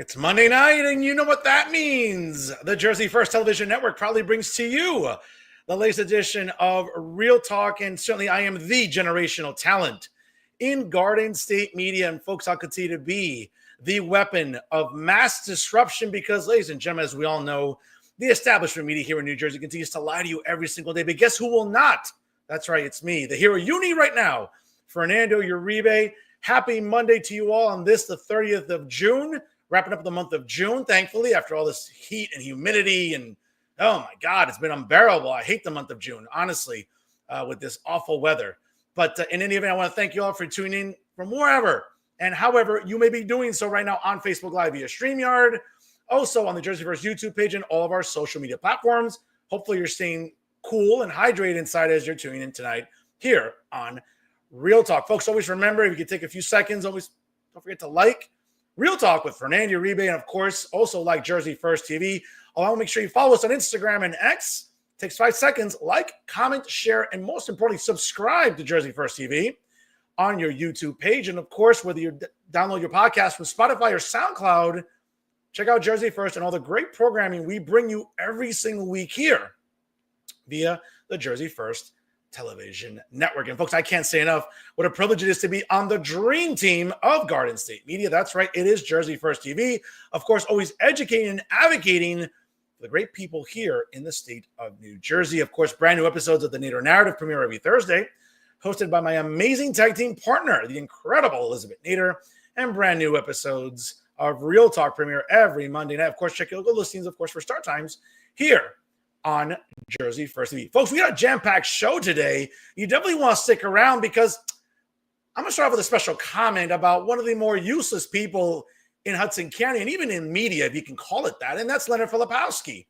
It's Monday night, and you know what that means. The Jersey First Television Network proudly brings to you the latest edition of Real Talk, and certainly I am the generational talent in Garden State media, and folks, I'll continue to be the weapon of mass disruption because, ladies and gentlemen, as we all know, the establishment media here in New Jersey continues to lie to you every single day, but guess who will not? That's right, it's me, the hero you need right now, Fernando Uribe. Happy Monday to you all on this, the 30th of June. Wrapping up the month of June, thankfully, after all this heat and humidity. And, oh, my God, it's been unbearable. I hate the month of June, honestly, with this awful weather. But in any event, I want to thank you all for tuning in from wherever and however you may be doing so right now on Facebook Live via StreamYard, also on the Jersey First YouTube page and all of our social media platforms. Hopefully, you're staying cool and hydrated inside as you're tuning in tonight here on Real Talk. Folks, always remember, if you could take a few seconds, always don't forget to like Real Talk with Fernando Uribe, and of course, also like Jersey First TV. I'll make sure you follow us on Instagram and X. It takes 5 seconds. Like, comment, share, and most importantly, subscribe to Jersey First TV on your YouTube page. And of course, whether you download your podcast with Spotify or SoundCloud, check out Jersey First and all the great programming we bring you every single week here via the Jersey First Television Network. And folks, I can't say enough what a privilege it is to be on the dream team of Garden State Media. That's right, it is Jersey First TV. Of course, always educating and advocating for the great people here in the state of New Jersey. Of course, brand new episodes of the Nader Narrative premiere every Thursday, hosted by my amazing tag team partner, the incredible Elizabeth Nader, and brand new episodes of Real Talk premiere every Monday night. Of course, check your local listings, of course, for start times here on Jersey First TV. Folks, we got a jam-packed show today. You definitely want to stick around because I'm going to start off with a special comment about one of the more useless people in Hudson County and even in media, if you can call it that, and that's Leonard Filipowski.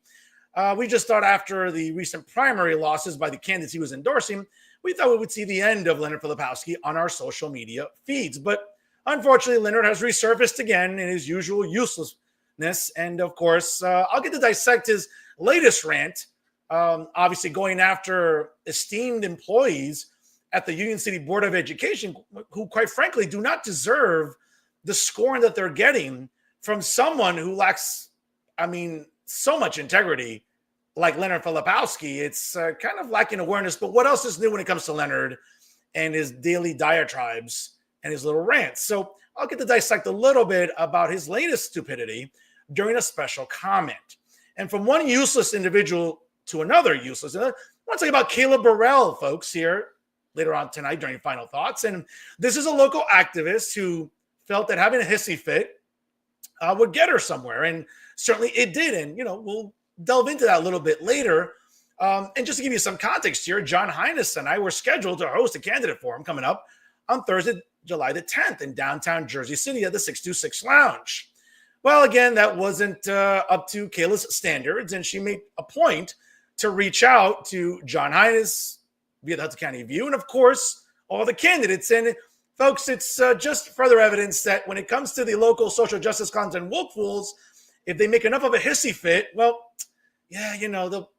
We just thought after the recent primary losses by the candidates he was endorsing, we thought we would see the end of Leonard Filipowski on our social media feeds. But unfortunately, Leonard has resurfaced again in his usual uselessness. And of course, I'll get to dissect his latest rant, obviously going after esteemed employees at the Union City Board of Education who, quite frankly, do not deserve the scorn that they're getting from someone who lacks, so much integrity like Leonard Filipowski. It's kind of lacking awareness. But what else is new when it comes to Leonard and his daily diatribes and his little rants? So I'll get to dissect a little bit about his latest stupidity during a special comment. And from one useless individual to another useless, I want to tell you about Caleb Burrell, folks, here later on tonight during Final Thoughts. And this is a local activist who felt that having a hissy fit would get her somewhere. And certainly it did. And, we'll delve into that a little bit later. And just to give you some context here, John Hines and I were scheduled to host a candidate forum coming up on Thursday, July the 10th in downtown Jersey City at the 626 Lounge. Well, again, that wasn't up to Kayla's standards, and she made a point to reach out to John Hines via the Hudson County View, and of course, all the candidates. And folks, it's just further evidence that when it comes to the local social justice clowns and woke fools, if they make enough of a hissy fit, well, yeah, they'll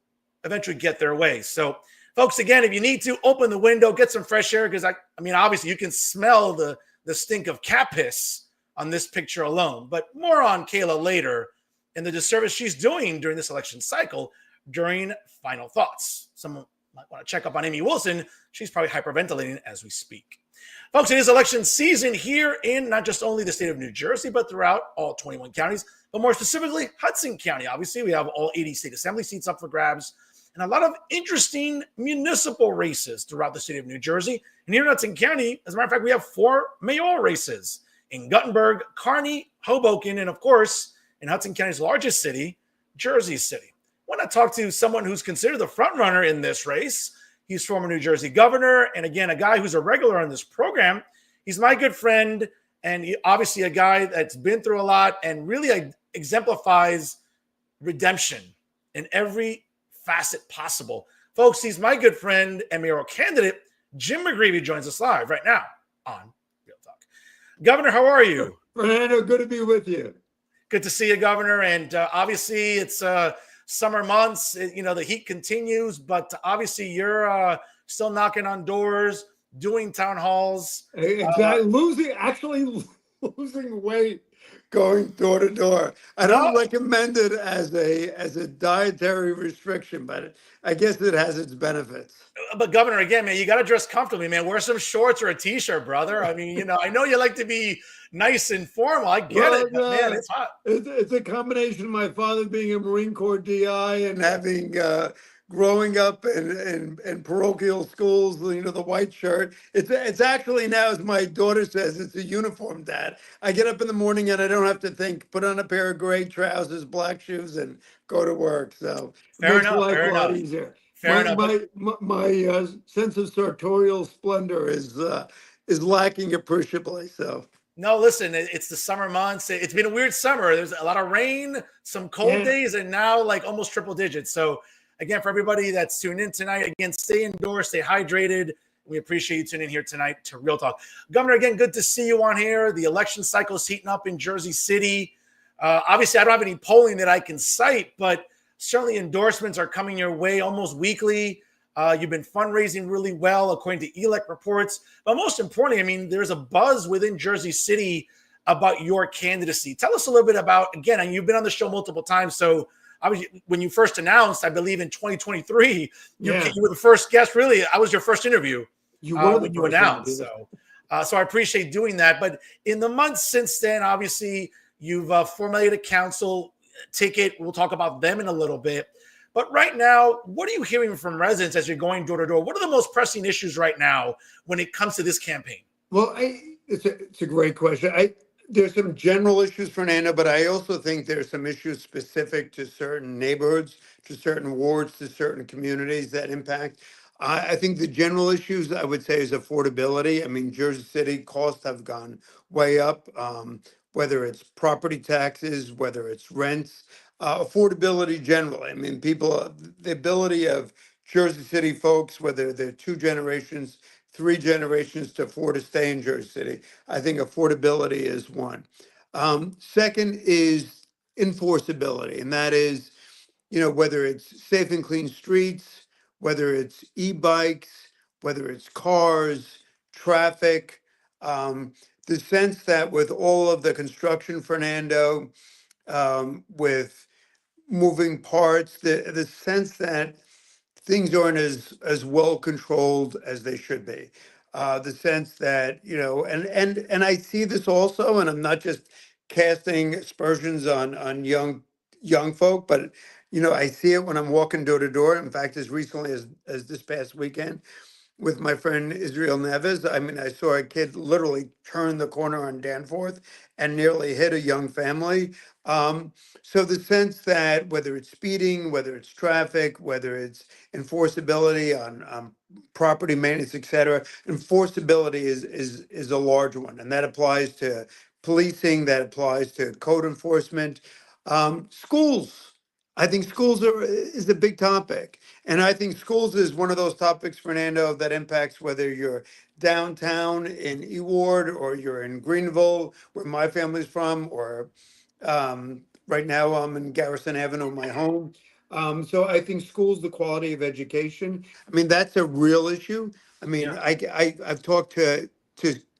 eventually get their way. So, folks, again, if you need to, open the window, get some fresh air, because obviously you can smell the stink of cat piss on this picture alone. But more on Kayla later and the disservice she's doing during this election cycle during Final Thoughts. Someone might want to check up on Amy Wilson. She's probably hyperventilating as we speak. Folks, it is election season here in not just only the state of New Jersey, but throughout all 21 counties, but more specifically Hudson County. Obviously, we have all 80 state assembly seats up for grabs and a lot of interesting municipal races throughout the state of New Jersey. And here in Hudson County, as a matter of fact, we have 4 mayoral races in Guttenberg, Kearney, Hoboken, and of course, in Hudson County's largest city, Jersey City. I want to talk to someone who's considered the front runner in this race. He's former New Jersey governor, and again, a guy who's a regular on this program. He's my good friend, and obviously a guy that's been through a lot and really exemplifies redemption in every facet possible. Folks, he's my good friend and mayoral candidate. Jim McGreevey joins us live right now on Real Talk. Governor, how are you? Fernando, good to be with you. Good to see you, Governor. And obviously, it's summer months. The heat continues, but obviously, you're still knocking on doors, doing town halls. Exactly. Losing weight going door to door. I No, don't recommend it as a dietary restriction, but I guess it has its benefits. but Governor, again, man, you got to dress comfortably, man. Wear some shorts or a t-shirt, brother. I mean, I know you like to be nice and formal. I get it, Well, but man, it's hot. it's a combination of my father being a Marine Corps DI and having growing up in parochial schools. The white shirt. It's actually now, as my daughter says, it's a uniform, Dad. I get up in the morning and I don't have to think. Put on a pair of gray trousers, black shoes, and go to work. So it Fair makes enough. life a Fair lot enough. easier. Fair enough. But My sense of sartorial splendor is lacking appreciably. So. no, listen, it's the summer months. It's been a weird summer. There's a lot of rain, some cold Yeah. days, and now like almost triple digits. So, again, for everybody that's tuned in tonight, again, stay indoors, stay hydrated. We appreciate you tuning in here tonight to Real Talk. Governor, again, good to see you on here. The election cycle is heating up in Jersey City. Obviously, I don't have any polling that I can cite, but certainly endorsements are coming your way almost weekly. You've been fundraising really well, according to ELEC reports. But most importantly, I mean, there's a buzz within Jersey City about your candidacy. Tell us a little bit about, again, and you've been on the show multiple times. So obviously, when you first announced, I believe in 2023, Yeah. you were the first guest, really. I was your first interview You were the when you first announced. interview. So I appreciate doing that. But in the months since then, obviously, you've formulated a council ticket. We'll talk about them in a little bit. But right now, what are you hearing from residents as you're going door to door? What are the most pressing issues right now when it comes to this campaign? Well, it's a great question. There's some general issues, Fernando, but I also think there's some issues specific to certain neighborhoods, to certain wards, to certain communities that impact. I think the general issues I would say is affordability. I mean, Jersey City costs have gone way up, whether it's property taxes, whether it's rents, affordability generally. I mean, the ability of Jersey City folks, whether they're two generations, three generations to afford to stay in Jersey City. I think affordability is one. Second is enforceability, and that is, whether it's safe and clean streets, whether it's e-bikes, whether it's cars, traffic, the sense that with all of the construction, Fernando, with moving parts, the sense that things aren't as well controlled as they should be. The sense that, and I see this also, and I'm not just casting aspersions on young folk, but I see it when I'm walking door to door. In fact, as recently as this past weekend, with my friend Israel Neves. I mean, I saw a kid literally turn the corner on Danforth and nearly hit a young family. So the sense that whether it's speeding, whether it's traffic, whether it's enforceability on property maintenance, et cetera, enforceability is a large one, and that applies to policing, that applies to code enforcement, schools. I think schools is a big topic. And I think schools is one of those topics, Fernando, that impacts whether you're downtown in Eward or you're in Greenville, where my family's from, or right now I'm in Garrison Avenue, my home. So I think schools, the quality of education, I mean, that's a real issue. I mean, Yeah. I've talked to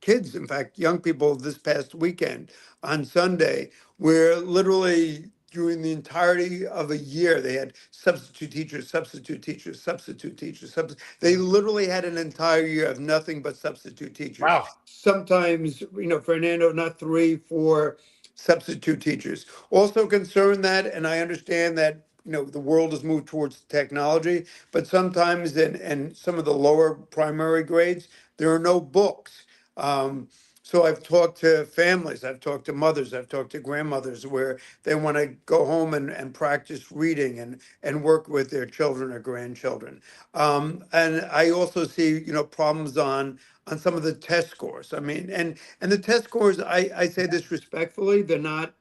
kids, in fact, young people this past weekend on Sunday, where literally during the entirety of a year, they had substitute teachers, substitute teachers, substitute teachers. They literally had an entire year of nothing but substitute teachers. Wow. Sometimes, Fernando, not three, four substitute teachers. Also concerned that, and I understand that, the world has moved towards technology, but sometimes in some of the lower primary grades, there are no books. Um, so I've talked to families, I've talked to mothers, I've talked to grandmothers where they want to go home and practice reading and work with their children or grandchildren. And I also see, problems on some of the test scores. I mean, and the test scores, I say this respectfully, they're not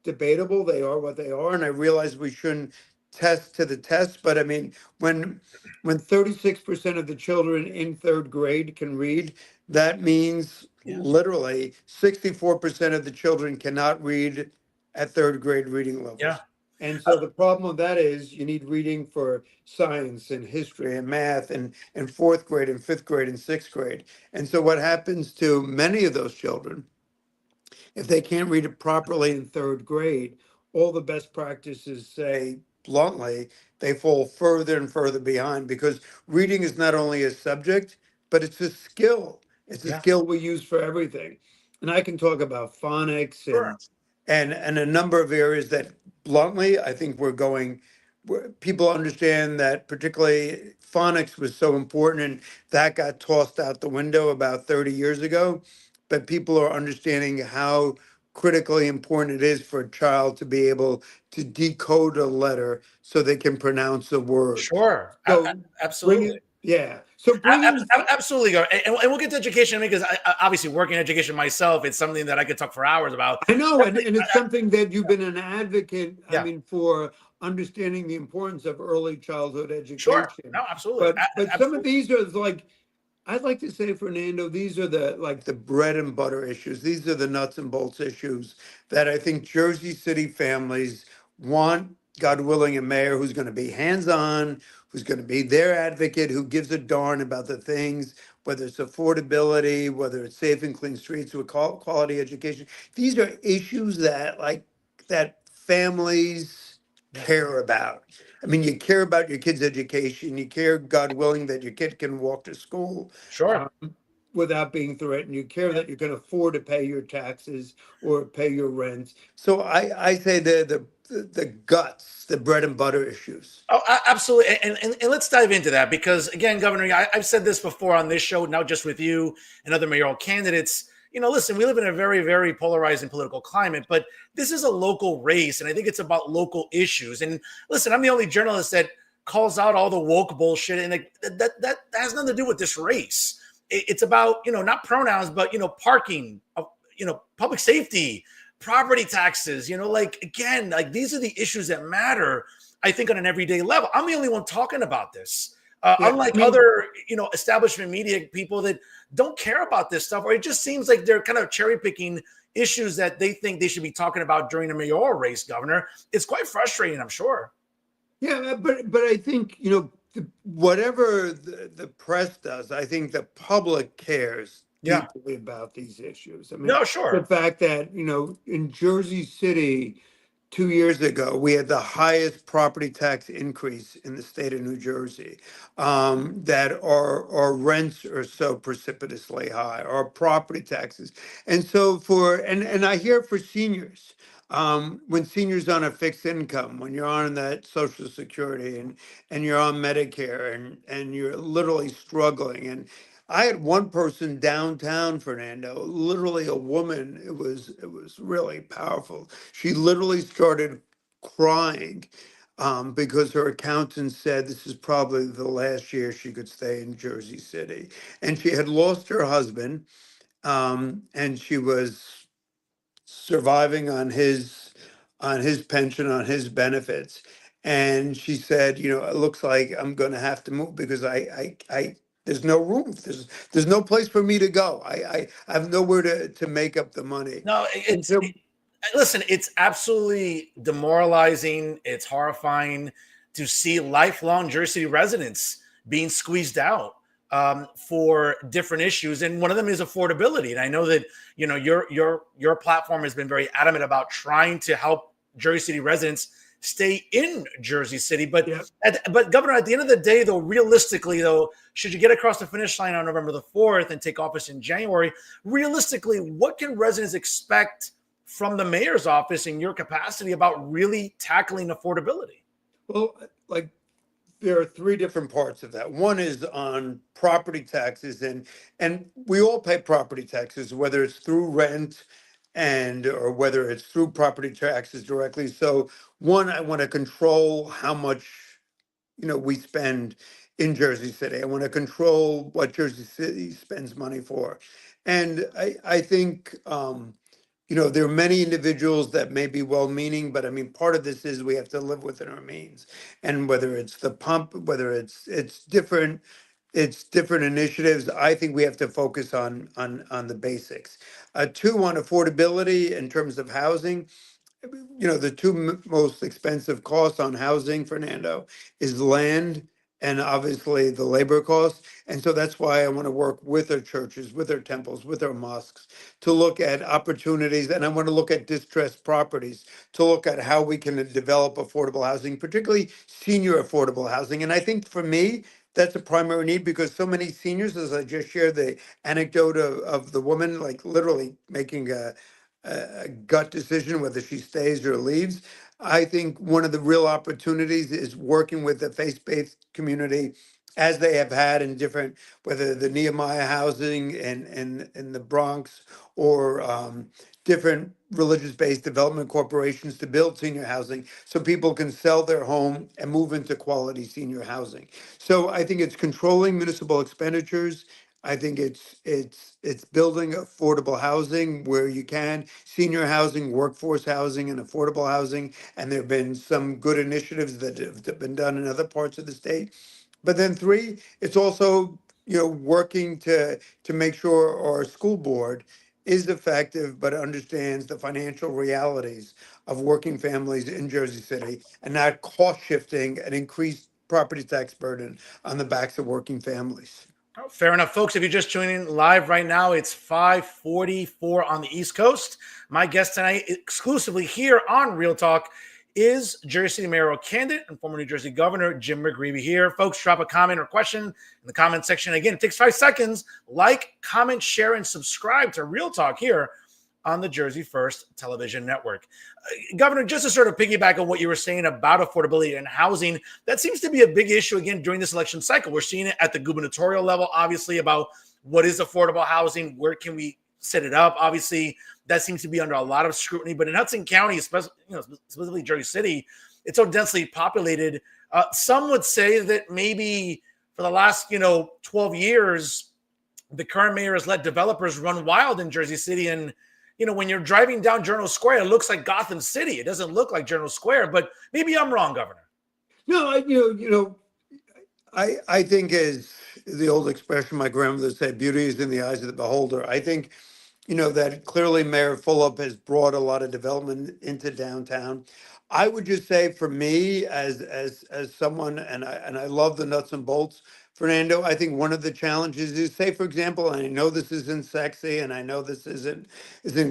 debatable. They are what they are. And I realize we shouldn't test to the test, but I mean, when 36% of the children in third grade can read, that means Yeah. literally 64% of the children cannot read at third grade reading Yeah. levels. And so the problem with that is you need reading for science and history and math and fourth grade and fifth grade and sixth grade. And so what happens to many of those children If they can't read it properly in third grade, all the best practices say bluntly, they fall further and further behind because reading is not only a subject, but it's a skill. It's a Yeah, skill we use for everything. And I can talk about phonics sure. and a number of areas that bluntly, I think we're going where people understand that particularly phonics was so important and that got tossed out the window about 30 years ago. But people are understanding how critically important it is for a child to be able to decode a letter so they can pronounce a word. Sure. So Absolutely. bringing, yeah. So bringing, Absolutely. And we'll get to education because obviously working in education myself, it's something that I could talk for hours about. I know, Definitely, and it's something that you've been an advocate, I yeah, mean, for understanding the importance of early childhood sure. education. No, absolutely. But some of Absolutely. these are like, I'd like to say, Fernando, these are the like the bread and butter issues. These are the nuts and bolts issues that I think Jersey City families want, God willing, a mayor who's going to be hands-on, who's going to be their advocate, who gives a darn about the things, whether it's affordability, whether it's safe and clean streets, with quality education. These are issues that that families Yeah, care about. I mean, you care about your kid's education. You care, God willing, that your kid can walk to school sure. um, without being threatened. You care Yeah. that you can afford to pay your taxes or pay your rent. So I say the guts, the bread and butter issues. Oh, absolutely. And let's dive into that because, again, Governor, I've said this before on this show, not just with you and other mayoral candidates. Listen, we live in a very, very polarizing political climate, but this is a local race, and I think it's about local issues. And listen, I'm the only journalist that calls out all the woke bullshit, and that has nothing to do with this race. It's about not pronouns, but parking, public safety, property taxes. Like again, like these are the issues that matter. I think on an everyday level. I'm the only one talking about this. Yeah, I Unlike mean, other, establishment media people that don't care about this stuff, or it just seems like they're kind of cherry picking issues that they think they should be talking about during a mayoral race, Governor. It's quite frustrating, I'm sure. yeah, but I think whatever the press does, I think the public cares Yeah. deeply about these issues. I mean, No, the sure. fact that in Jersey City 2 years ago, we had the highest property tax increase in the state of New Jersey. That our rents are so precipitously high, our property taxes, and so and I hear for seniors. When seniors on a fixed income, when you're on that Social Security and you're on Medicare and you're literally struggling. And I had one person downtown, Fernando, literally a woman. It was really powerful. She literally started crying because her accountant said this is probably the last year she could stay in Jersey City, and she had lost her husband, and she was surviving on his pension, on his benefits. And she said, it looks like I'm going to have to move because I there's no room. There's no place for me to go. I have nowhere to make up the money. No, And so, listen, it's absolutely demoralizing. It's horrifying to see lifelong Jersey City residents being squeezed out for different issues, and one of them is affordability. And I know that your platform has been very adamant about trying to help Jersey City residents stay in Jersey City. But yeah. but Governor, at the end of the day, though, realistically, though, should you get across the finish line on November the 4th and take office in January, realistically, what can residents expect from the mayor's office in your capacity about really tackling affordability? Well, like there are three different parts of that. One is on property taxes, and we all pay property taxes, whether it's through rent and or whether it's through property taxes directly. So one, I want to control how much we spend in Jersey City. I want to control what Jersey City spends money for. And I think there are many individuals that may be well-meaning, but I mean, part of this is we have to live within our means. And whether it's the pump, whether it's different initiatives, I think we have to focus on the basics. Two, on affordability in terms of housing. The two most expensive costs on housing, Fernando, is land and obviously the labor costs. And so that's why I want to work with our churches, with our temples, with our mosques to look at opportunities. And I want to look at distressed properties to look at how we can develop affordable housing, particularly senior affordable housing. And I think for me, that's a primary need because so many seniors, as I just shared the anecdote of the woman, like literally making a gut decision whether she stays or leaves. I think one of the real opportunities is working with the faith-based community as they have had in different, whether the Nehemiah housing in the Bronx or different religious-based development corporations to build senior housing so people can sell their home and move into quality senior housing. So I think it's controlling municipal expenditures. I think it's building affordable housing where you can, senior housing, workforce housing, and affordable housing. And there have been some good initiatives that have been done in other parts of the state. But then three, it's also, working to make sure our school board is effective but understands the financial realities of working families in Jersey City and not cost shifting an increased property tax burden on the backs of working families. Oh, fair enough, folks. If you're just joining live right now, it's 5:44 on the East Coast. My guest tonight, exclusively here on Real Talk, is Jersey City mayoral candidate and former New Jersey Governor Jim McGreevey here. Folks, drop a comment or question in the comment section. Again, it takes 5 seconds. Like, comment, share, and subscribe to Real Talk here on the Jersey First Television Network. Governor, just to sort of piggyback on what you were saying about affordability and housing, that seems to be a big issue again during this election cycle. We're seeing it at the gubernatorial level, obviously, about what is affordable housing, where can we set it up. Obviously, that seems to be under a lot of scrutiny. But in Hudson County, especially, specifically Jersey City, it's so densely populated. Some would say that maybe for the last 12 years, the current mayor has let developers run wild in Jersey City. And when you're driving down Journal Square, it looks like Gotham City. It doesn't look like Journal Square, but maybe I'm wrong, Governor. No, I think as the old expression my grandmother said, beauty is in the eyes of the beholder. I think, that clearly Mayor Fulop has brought a lot of development into downtown. I would just say for me as someone, and I love the nuts and bolts, Fernando, I think one of the challenges is, say, for example, and I know this isn't sexy and I know this isn't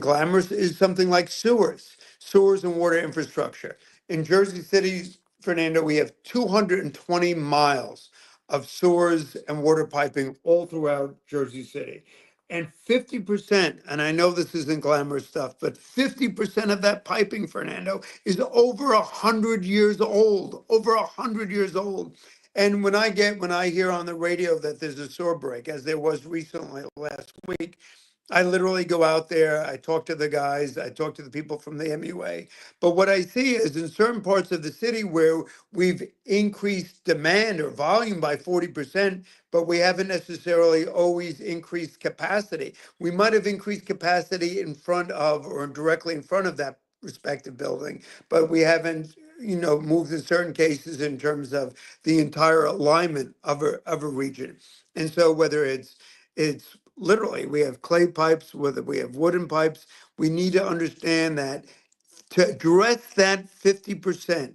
glamorous, is something like sewers and water infrastructure. In Jersey City, Fernando, we have 220 miles of sewers and water piping all throughout Jersey City. And 50%, and I know this isn't glamorous stuff, but 50% of that piping, Fernando, is over 100 years old, over 100 years old. And when I hear on the radio that there's a sewer break, as there was recently last week, I literally go out there, I talk to the guys, I talk to the people from the MUA. But what I see is in certain parts of the city where we've increased demand or volume by 40%, but we haven't necessarily always increased capacity. We might have increased capacity in front of or directly in front of that respective building, but we haven't moved in certain cases in terms of the entire alignment of a region. And so whether it's literally we have clay pipes, whether we have wooden pipes, we need to understand that to address that 50%,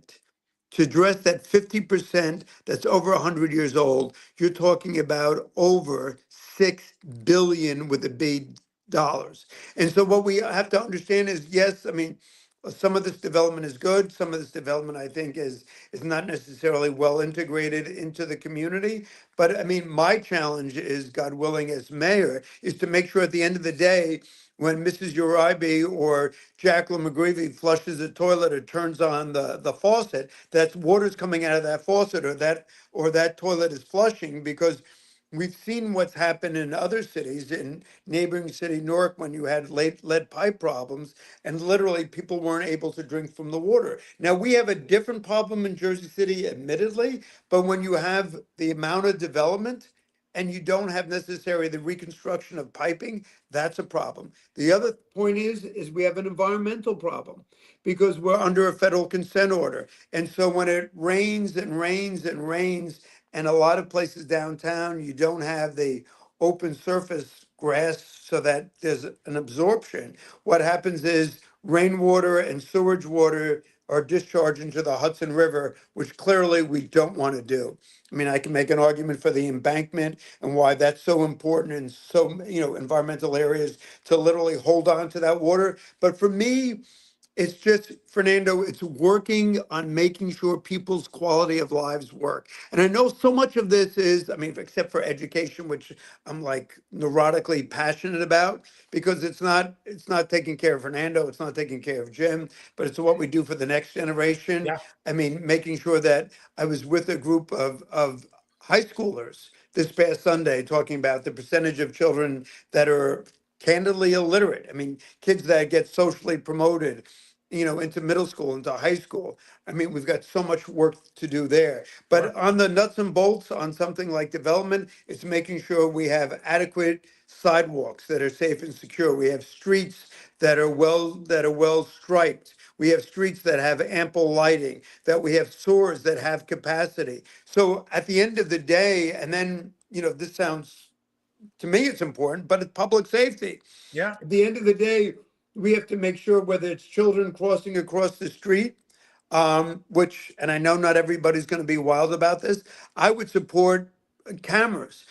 to address that 50% that's over 100 years old, you're talking about over 6 billion with a big dollars. And so what we have to understand is, yes, I mean, some of this development is good. Some of this development, I think, is not necessarily well integrated into the community. But I mean, my challenge is, God willing, as mayor, is to make sure at the end of the day, when Mrs. Uribe or Jacqueline McGreevey flushes the toilet or turns on the faucet, that water's coming out of that faucet or that toilet is flushing, because we've seen what's happened in other cities, in neighboring city Newark, when you had lead pipe problems, and literally people weren't able to drink from the water. Now we have a different problem in Jersey City, admittedly, but when you have the amount of development and you don't have necessarily the reconstruction of piping, that's a problem. The other point is we have an environmental problem because we're under a federal consent order. And so when it rains and rains and rains, and a lot of places downtown, you don't have the open surface grass so that there's an absorption. What happens is rainwater and sewage water are discharged into the Hudson River, which clearly we don't want to do. I mean, I can make an argument for the embankment and why that's so important in so, environmental areas to literally hold on to that water. But for me, it's just, Fernando, it's working on making sure people's quality of lives work. And I know so much of this is, I mean, except for education, which I'm like neurotically passionate about, because it's not taking care of Fernando, it's not taking care of Jim, but it's what we do for the next generation. Yeah. I mean, making sure that I was with a group of high schoolers this past Sunday talking about the percentage of children that are candidly illiterate. I mean, kids that get socially promoted, into middle school, into high school. I mean, we've got so much work to do there. Sure. But on the nuts and bolts, on something like development, it's making sure we have adequate sidewalks that are safe and secure. We have streets that are well striped. We have streets that have ample lighting, that we have sewers that have capacity. So at the end of the day, and then, this sounds, to me, it's important, but it's public safety. Yeah. At the end of the day, we have to make sure whether it's children crossing across the street, which, and I know not everybody's going to be wild about this, I would support cameras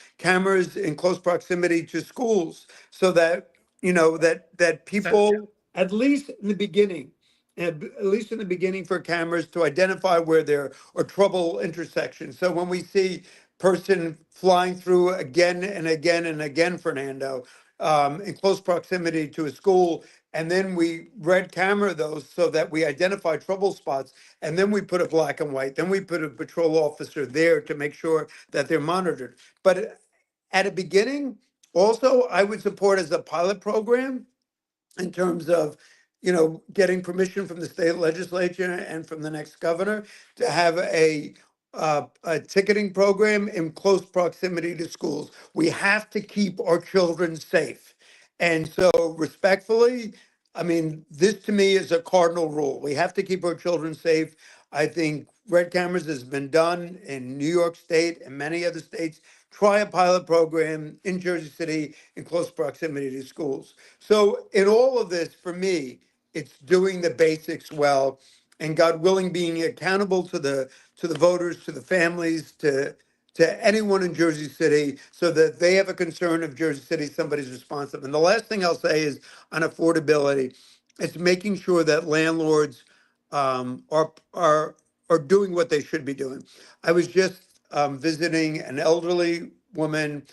in close proximity to schools so that, that Yeah. people, at least in the beginning, at least in the beginning for cameras to identify where there are trouble intersections. So when we see person flying through again and again and again, Fernando, in close proximity to a school, and then we red camera those so that we identify trouble spots, and then we put a black and white, then we put a patrol officer there to make sure that they're monitored. But at a beginning, also, I would support as a pilot program in terms of, getting permission from the state legislature and from the next governor to have a ticketing program in close proximity to schools. We have to keep our children safe. And so respectfully, I mean, this to me is a cardinal rule. We have to keep our children safe. I think red cameras has been done in New York State and many other states. Try a pilot program in Jersey City in close proximity to schools. So in all of this, for me, it's doing the basics well, and God willing, being accountable to the voters, to the families, to anyone in Jersey City, so that they have a concern of Jersey City, somebody's responsive. And the last thing I'll say is on affordability, it's making sure that landlords are doing what they should be doing. I was just visiting an elderly woman.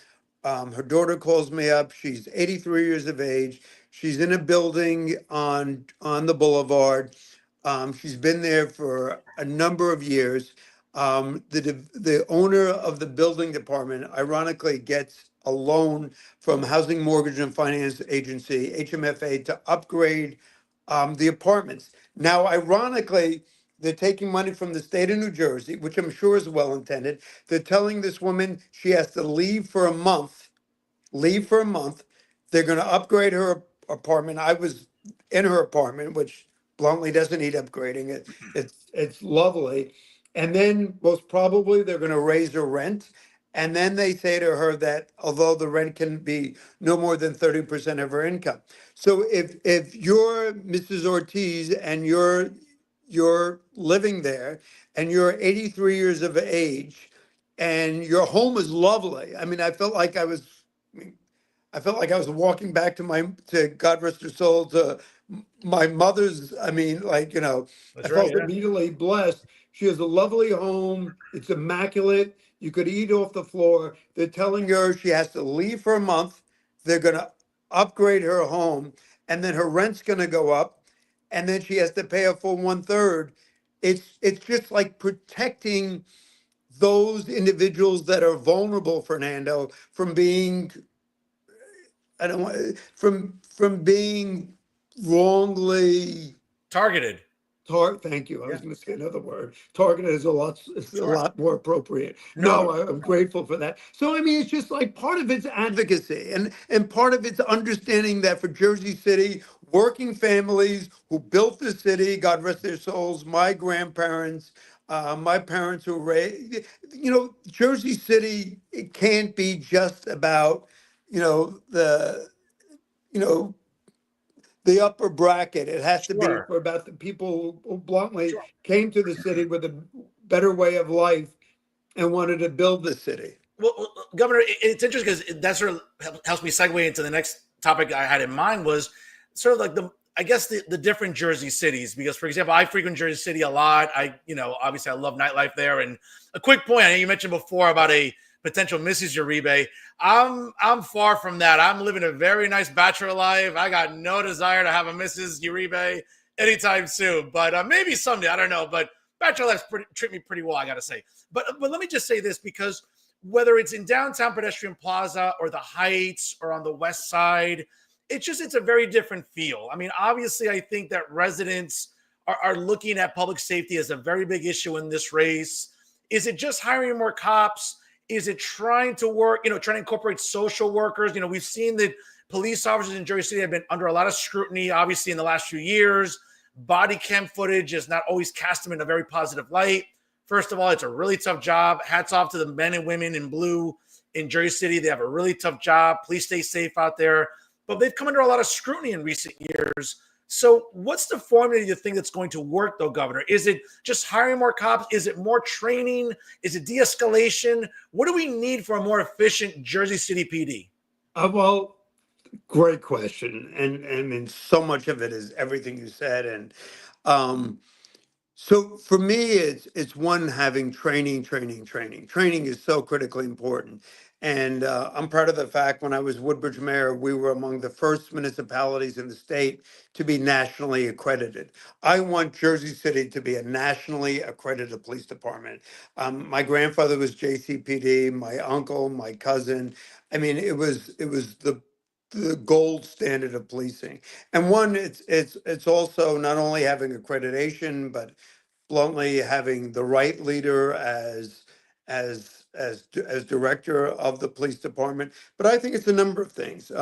Her daughter calls me up. She's 83 years of age. She's in a building on the boulevard. She's been there for a number of years. The owner of the building department, ironically, gets a loan from Housing Mortgage and Finance Agency, HMFA, to upgrade the apartments. Now, ironically, they're taking money from the state of New Jersey, which I'm sure is well intended. They're telling this woman she has to leave for a month. They're going to upgrade her apartment. I was in her apartment, which bluntly doesn't need upgrading. It's lovely. And then most probably they're going to raise her rent. And then they say to her that although the rent can be no more than 30% of her income. So if you're Mrs. Ortiz and you're living there and you're 83 years of age and your home is lovely. I mean, I felt like I was walking back to God rest her soul, to my mother's. I mean, I That's right. felt Yeah. immediately blessed. She has a lovely home. It's immaculate. You could eat off the floor. They're telling her she has to leave for a month. They're going to upgrade her home, and then her rent's going to go up, and then she has to pay a full one third. It's just like protecting those individuals that are vulnerable, Fernando, from being I don't want from being wrongly Targeted. thank you. I Yeah. was going to say another word. Targeted is a Sure. lot more appropriate. No, No, I'm grateful for that. So I mean, it's just like part of it's advocacy, and part of it's understanding that for Jersey City, working families who built the city, God rest their souls, my grandparents. My parents who raised, Jersey City, it can't be just about, the, you know, the upper bracket. It has to be Sure. for about the people who bluntly Sure. came to the city with a better way of life and wanted to build the city. Governor, it's interesting because that sort of helps me segue into the next topic I had in mind was sort of like I guess the different Jersey cities. Because, for example, I frequent Jersey City a lot. Obviously I love nightlife there. And a quick point, I know you mentioned before about a potential Mrs. Uribe. I'm far from that. I'm living a very nice bachelor life. I got no desire to have a Mrs. Uribe anytime soon, but maybe someday. I don't know. But bachelor life treat me pretty well, I got to say. But let me just say this, because whether it's in downtown Pedestrian Plaza or the Heights or on the West Side, it's a very different feel. I mean, obviously, I think that residents are looking at public safety as a very big issue in this race. Is it just hiring more cops? Is it trying to work, trying to incorporate social workers? We've seen that police officers in Jersey City have been under a lot of scrutiny, obviously, in the last few years. Body cam footage has not always cast them in a very positive light. First of all, it's a really tough job. Hats off to the men and women in blue in Jersey City. They have a really tough job. Please stay safe out there. But they've come under a lot of scrutiny in recent years. So what's the formula you think that's going to work, though, Governor? Is it just hiring more cops? Is it more training? Is it de-escalation? What do we need for a more efficient Jersey City PD? Well, great question. And I mean, so much of it is everything you said. And um, so for me, it's one, having training, training, training. Training is so critically important. And I'm proud of the fact when I was Woodbridge mayor, we were among the first municipalities in the state to be nationally accredited. I want Jersey City to be a nationally accredited police department. My grandfather was JCPD, my uncle, my cousin. I mean, it was the gold standard of policing. And one, it's also not only having accreditation, but bluntly having the right leader as director of the police department. But I think it's a number of things.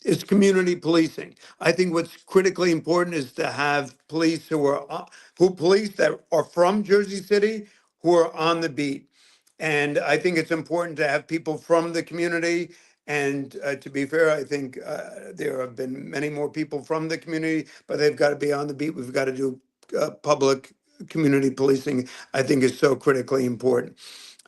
It's community policing. I think what's critically important is to have police who police that are from Jersey City, who are on the beat. And I think it's important to have people from the community. And to be fair, I think there have been many more people from the community, but they've got to be on the beat. We've got to do public community policing. I think is so critically important.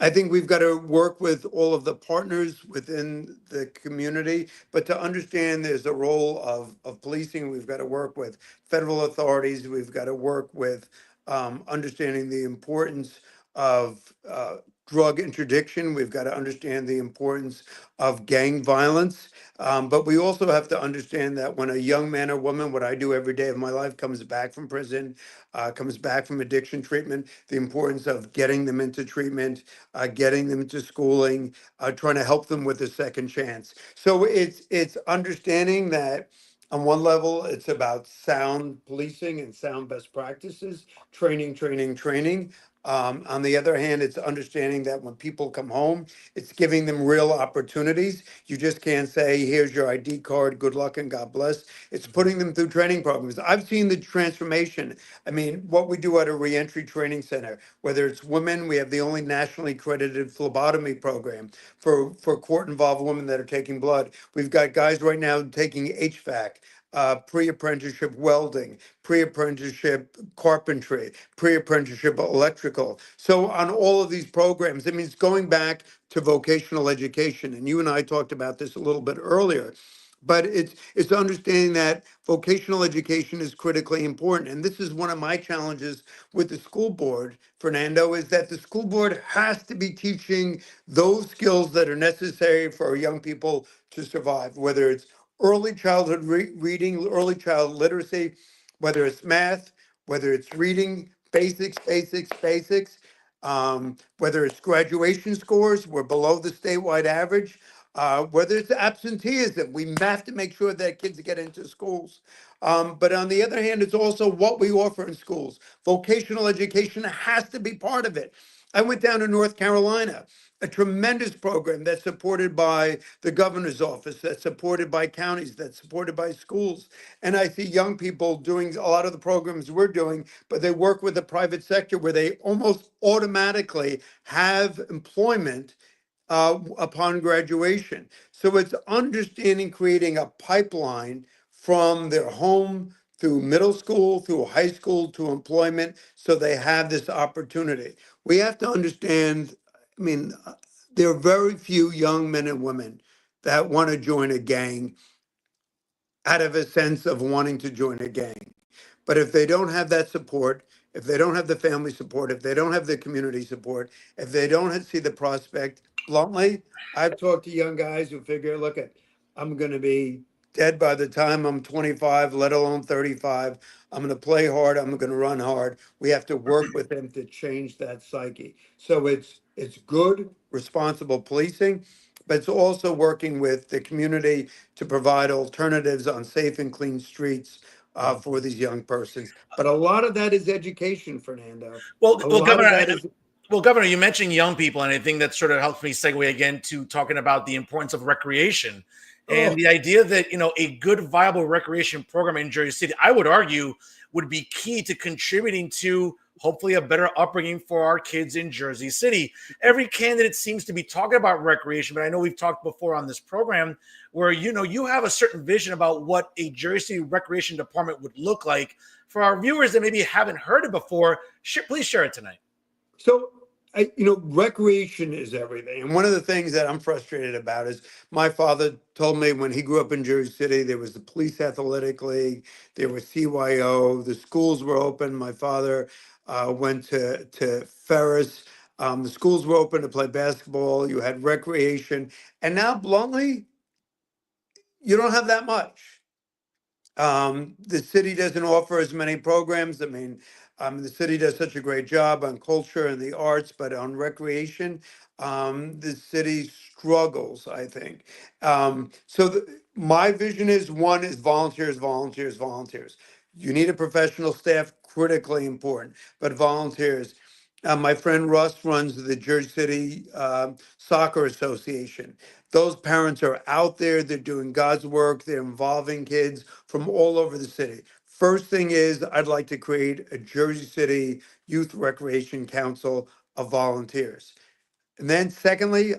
I think we've got to work with all of the partners within the community, but to understand there's a role of policing, we've got to work with federal authorities. We've got to work with understanding the importance of drug interdiction. We've got to understand the importance of gang violence. But we also have to understand that when a young man or woman, what I do every day of my life, comes back from prison, comes back from addiction treatment, the importance of getting them into treatment, getting them into schooling, trying to help them with a second chance. So it's understanding that on one level, it's about sound policing and sound best practices, training, training, training. On the other hand, it's understanding that when people come home, it's giving them real opportunities. You just can't say, here's your ID card, good luck and God bless. It's putting them through training programs. I've seen the transformation. I mean, what we do at a reentry training center, whether it's women, we have the only nationally accredited phlebotomy program for court-involved women that are taking blood. We've got guys right now taking HVAC, pre-apprenticeship welding, pre-apprenticeship carpentry, pre-apprenticeship electrical. So on all of these programs, I mean, it's going back to vocational education. And you and I talked about this a little bit earlier. But it's understanding that vocational education is critically important. And this is one of my challenges with the school board, Fernando, is that the school board has to be teaching those skills that are necessary for our young people to survive, whether it's early childhood reading, early child literacy, whether it's math, whether it's reading, basics, whether it's graduation scores, we're below the statewide average, whether it's absenteeism, we have to make sure that kids get into schools. But on the other hand, it's also what we offer in schools. Vocational education has to be part of it. I went down to North Carolina, a tremendous program that's supported by the governor's office, that's supported by counties, that's supported by schools. And I see young people doing a lot of the programs we're doing, but they work with the private sector where they almost automatically have employment upon graduation. So it's understanding creating a pipeline from their home through middle school, through high school, to employment, so they have this opportunity. We have to understand, I mean, there are very few young men and women that want to join a gang out of a sense of wanting to join a gang. But if they don't have that support, if they don't have the family support, if they don't have the community support, if they don't see the prospect, bluntly, I've talked to young guys who figure, look at, I'm going to be dead by the time I'm 25, let alone 35. I'm going to play hard. I'm going to run hard. We have to work with them to change that psyche. So it's good, responsible policing, but it's also working with the community to provide alternatives on safe and clean streets for these young persons. But a lot of that is education, Fernando. Well, A well, lot of Governor, that is, Governor, you mentioned young people, and I think that sort of helps me segue again to talking about the importance of recreation and oh, the idea that a good, viable recreation program in Jersey City, I would argue, would be key to contributing to hopefully a better upbringing for our kids in Jersey City. Every candidate seems to be talking about recreation, but I know we've talked before on this program where you have a certain vision about what a Jersey City recreation department would look like. For our viewers that maybe haven't heard it before, please share it tonight. so recreation is everything. And one of the things that I'm frustrated about is my father told me when he grew up in Jersey City, there was the Police Athletic League, there was CYO, the schools were open. My father went to Ferris. The schools were open to play basketball. You had recreation. And now, bluntly, you don't have that much. The city doesn't offer as many programs. I mean, the city does such a great job on culture and the arts, but on recreation, the city struggles, I think. My vision is one is volunteers, volunteers, volunteers. You need a professional staff, critically important, but volunteers. My friend Russ runs the Jersey City Soccer Association. Those parents are out there, they're doing God's work, they're involving kids from all over the city. First thing is, I'd like to create a Jersey City Youth Recreation Council of volunteers. And then, secondly,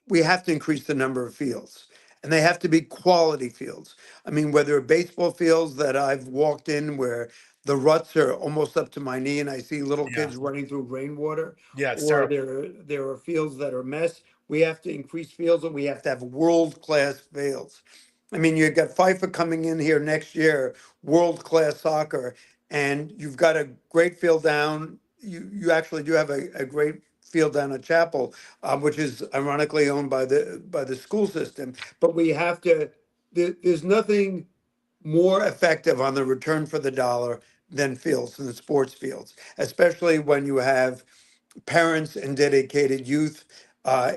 we have to increase the number of fields, and they have to be quality fields. I mean, whether baseball fields that I've walked in where the ruts are almost up to my knee and I see little Yeah. kids running through rainwater, Yeah, it's or terrible. there are fields that are a mess. We have to increase fields, and we have to have world-class fields. I mean, you've got FIFA coming in here next year, world-class soccer, and you've got a great field down. You actually do have a great field down at Chapel, which is ironically owned by the school system. But we have to. There's nothing more effective on the return for the dollar than fields, than the sports fields, especially when you have parents and dedicated youth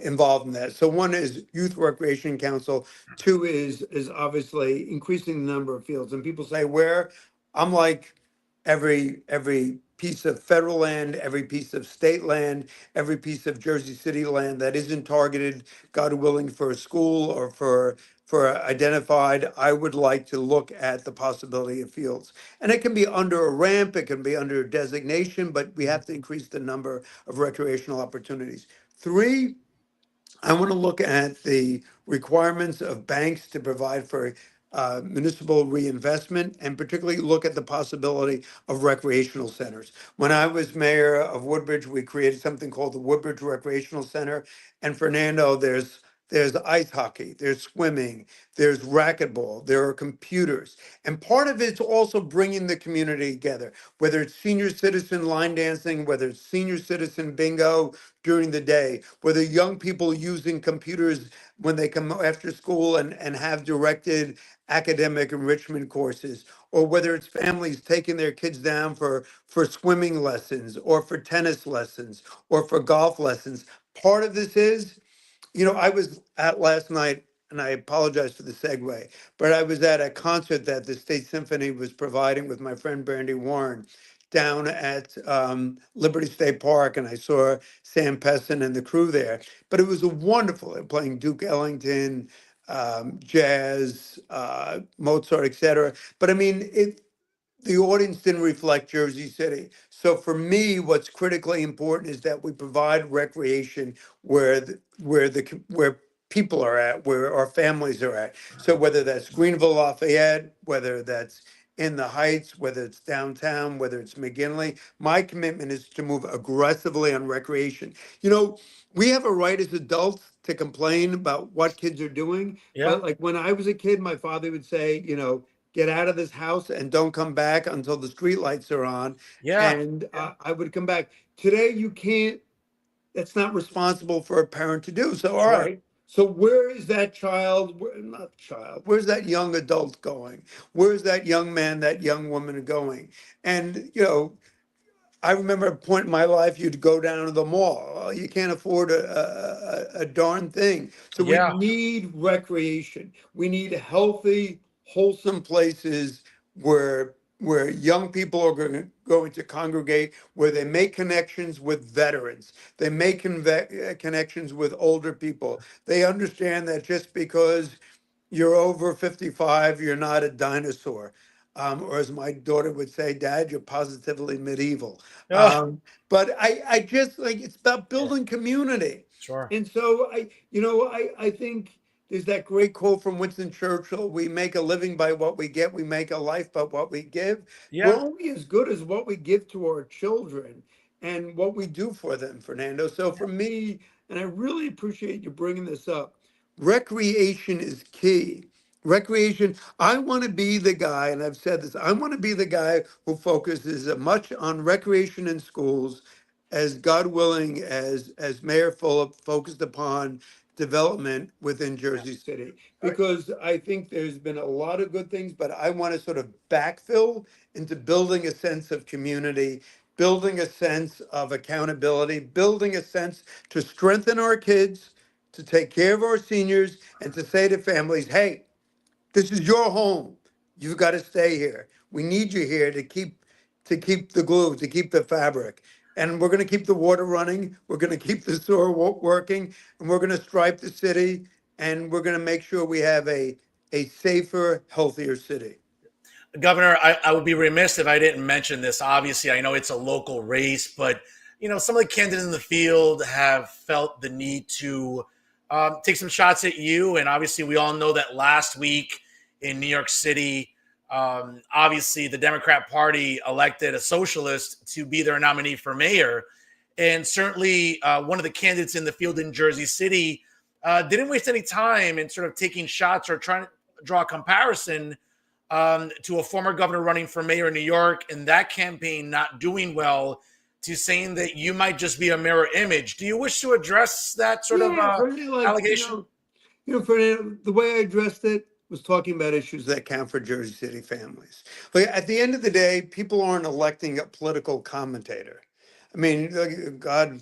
involved in that. So one is Youth Recreation Council. Two is obviously increasing the number of fields. And people say where? I'm like every piece of federal land, every piece of state land, every piece of Jersey City land that isn't targeted, God willing, for a school or for identified, I would like to look at the possibility of fields. And it can be under a ramp, it can be under a designation, but we have to increase the number of recreational opportunities. Three, I want to look at the requirements of banks to provide for municipal reinvestment, and particularly look at the possibility of recreational centers. When I was mayor of Woodbridge, we created something called the Woodbridge Recreational Center. And Fernando, there's ice hockey, there's swimming, there's racquetball, there are computers. And part of it's also bringing the community together, whether it's senior citizen line dancing, whether it's senior citizen bingo during the day, whether young people using computers when they come after school and have directed academic enrichment courses, or whether it's families taking their kids down for swimming lessons or for tennis lessons or for golf lessons. Part of this is, I was at last night, and I apologize for the segue, but I was at a concert that the State Symphony was providing with my friend Brandy Warren down at Liberty State Park, and I saw Sam Pesson and the crew there. But it was a wonderful, they were playing Duke Ellington, jazz, Mozart, etc. But I mean, the audience didn't reflect Jersey City. So for me, what's critically important is that we provide recreation where people are at, where our families are at. So whether that's Greenville, Lafayette, whether that's in the Heights, whether it's downtown, whether it's McGinley, my commitment is to move aggressively on recreation. You know, we have a right as adults to complain about what kids are doing, Yeah. but like when I was a kid, my father would say, you know, get out of this house and don't come back until the street lights are on. Yeah. And Yeah. I would come back. Today, you can't, that's not responsible for a parent to do. So, all Sure. right. So where is that child? Not child. Where's that young adult going? Where's that young man, that young woman going? And you know, I remember a point in my life you'd go down to the mall. Well, you can't afford a darn thing. So we Yeah. need recreation. We need healthy, wholesome places where young people are going to congregate, where they make connections with veterans. They make connections with older people. They understand that just because you're over 55, you're not a dinosaur. Or as my daughter would say, Dad, you're positively medieval. Yeah. But I just like it's about Yeah. building community. Sure. And so I think there's that great quote from Winston Churchill, we make a living by what we get, we make a life by what we give. We're Yeah. only as good as what we give to our children and what we do for them, Fernando. So for me, and I really appreciate you bringing this up, recreation is key. Recreation, I want to be the guy, and I've said this, I want to be the guy who focuses as much on recreation in schools as God willing, as Mayor Fulop focused upon development within Yeah. Jersey City. All right. Because I think there's been a lot of good things, but I want to sort of backfill into building a sense of community, building a sense of accountability, building a sense to strengthen our kids, to take care of our seniors, and to say to families, hey, this is your home. You've got to stay here. We need you here to keep the glue, to keep the fabric. And we're going to keep the water running. We're going to keep the sewer working, and we're going to stripe the city, and we're going to make sure we have a safer, healthier city. Governor, I would be remiss if I didn't mention this. Obviously, I know it's a local race, but some of the candidates in the field have felt the need to take some shots at you. And obviously, we all know that last week in New York City, obviously the Democrat Party elected a socialist to be their nominee for mayor. And certainly, one of the candidates in the field in Jersey City didn't waste any time in sort of taking shots or trying to draw a comparison to a former governor running for mayor in New York, and that campaign not doing well, to saying that you might just be a mirror image. Do you wish to address that sort of Yeah, Fernando, like, allegation? Fernando, the way I addressed it was talking about issues that count for Jersey City families. Like at the end of the day, people aren't electing a political commentator. I mean, like, God,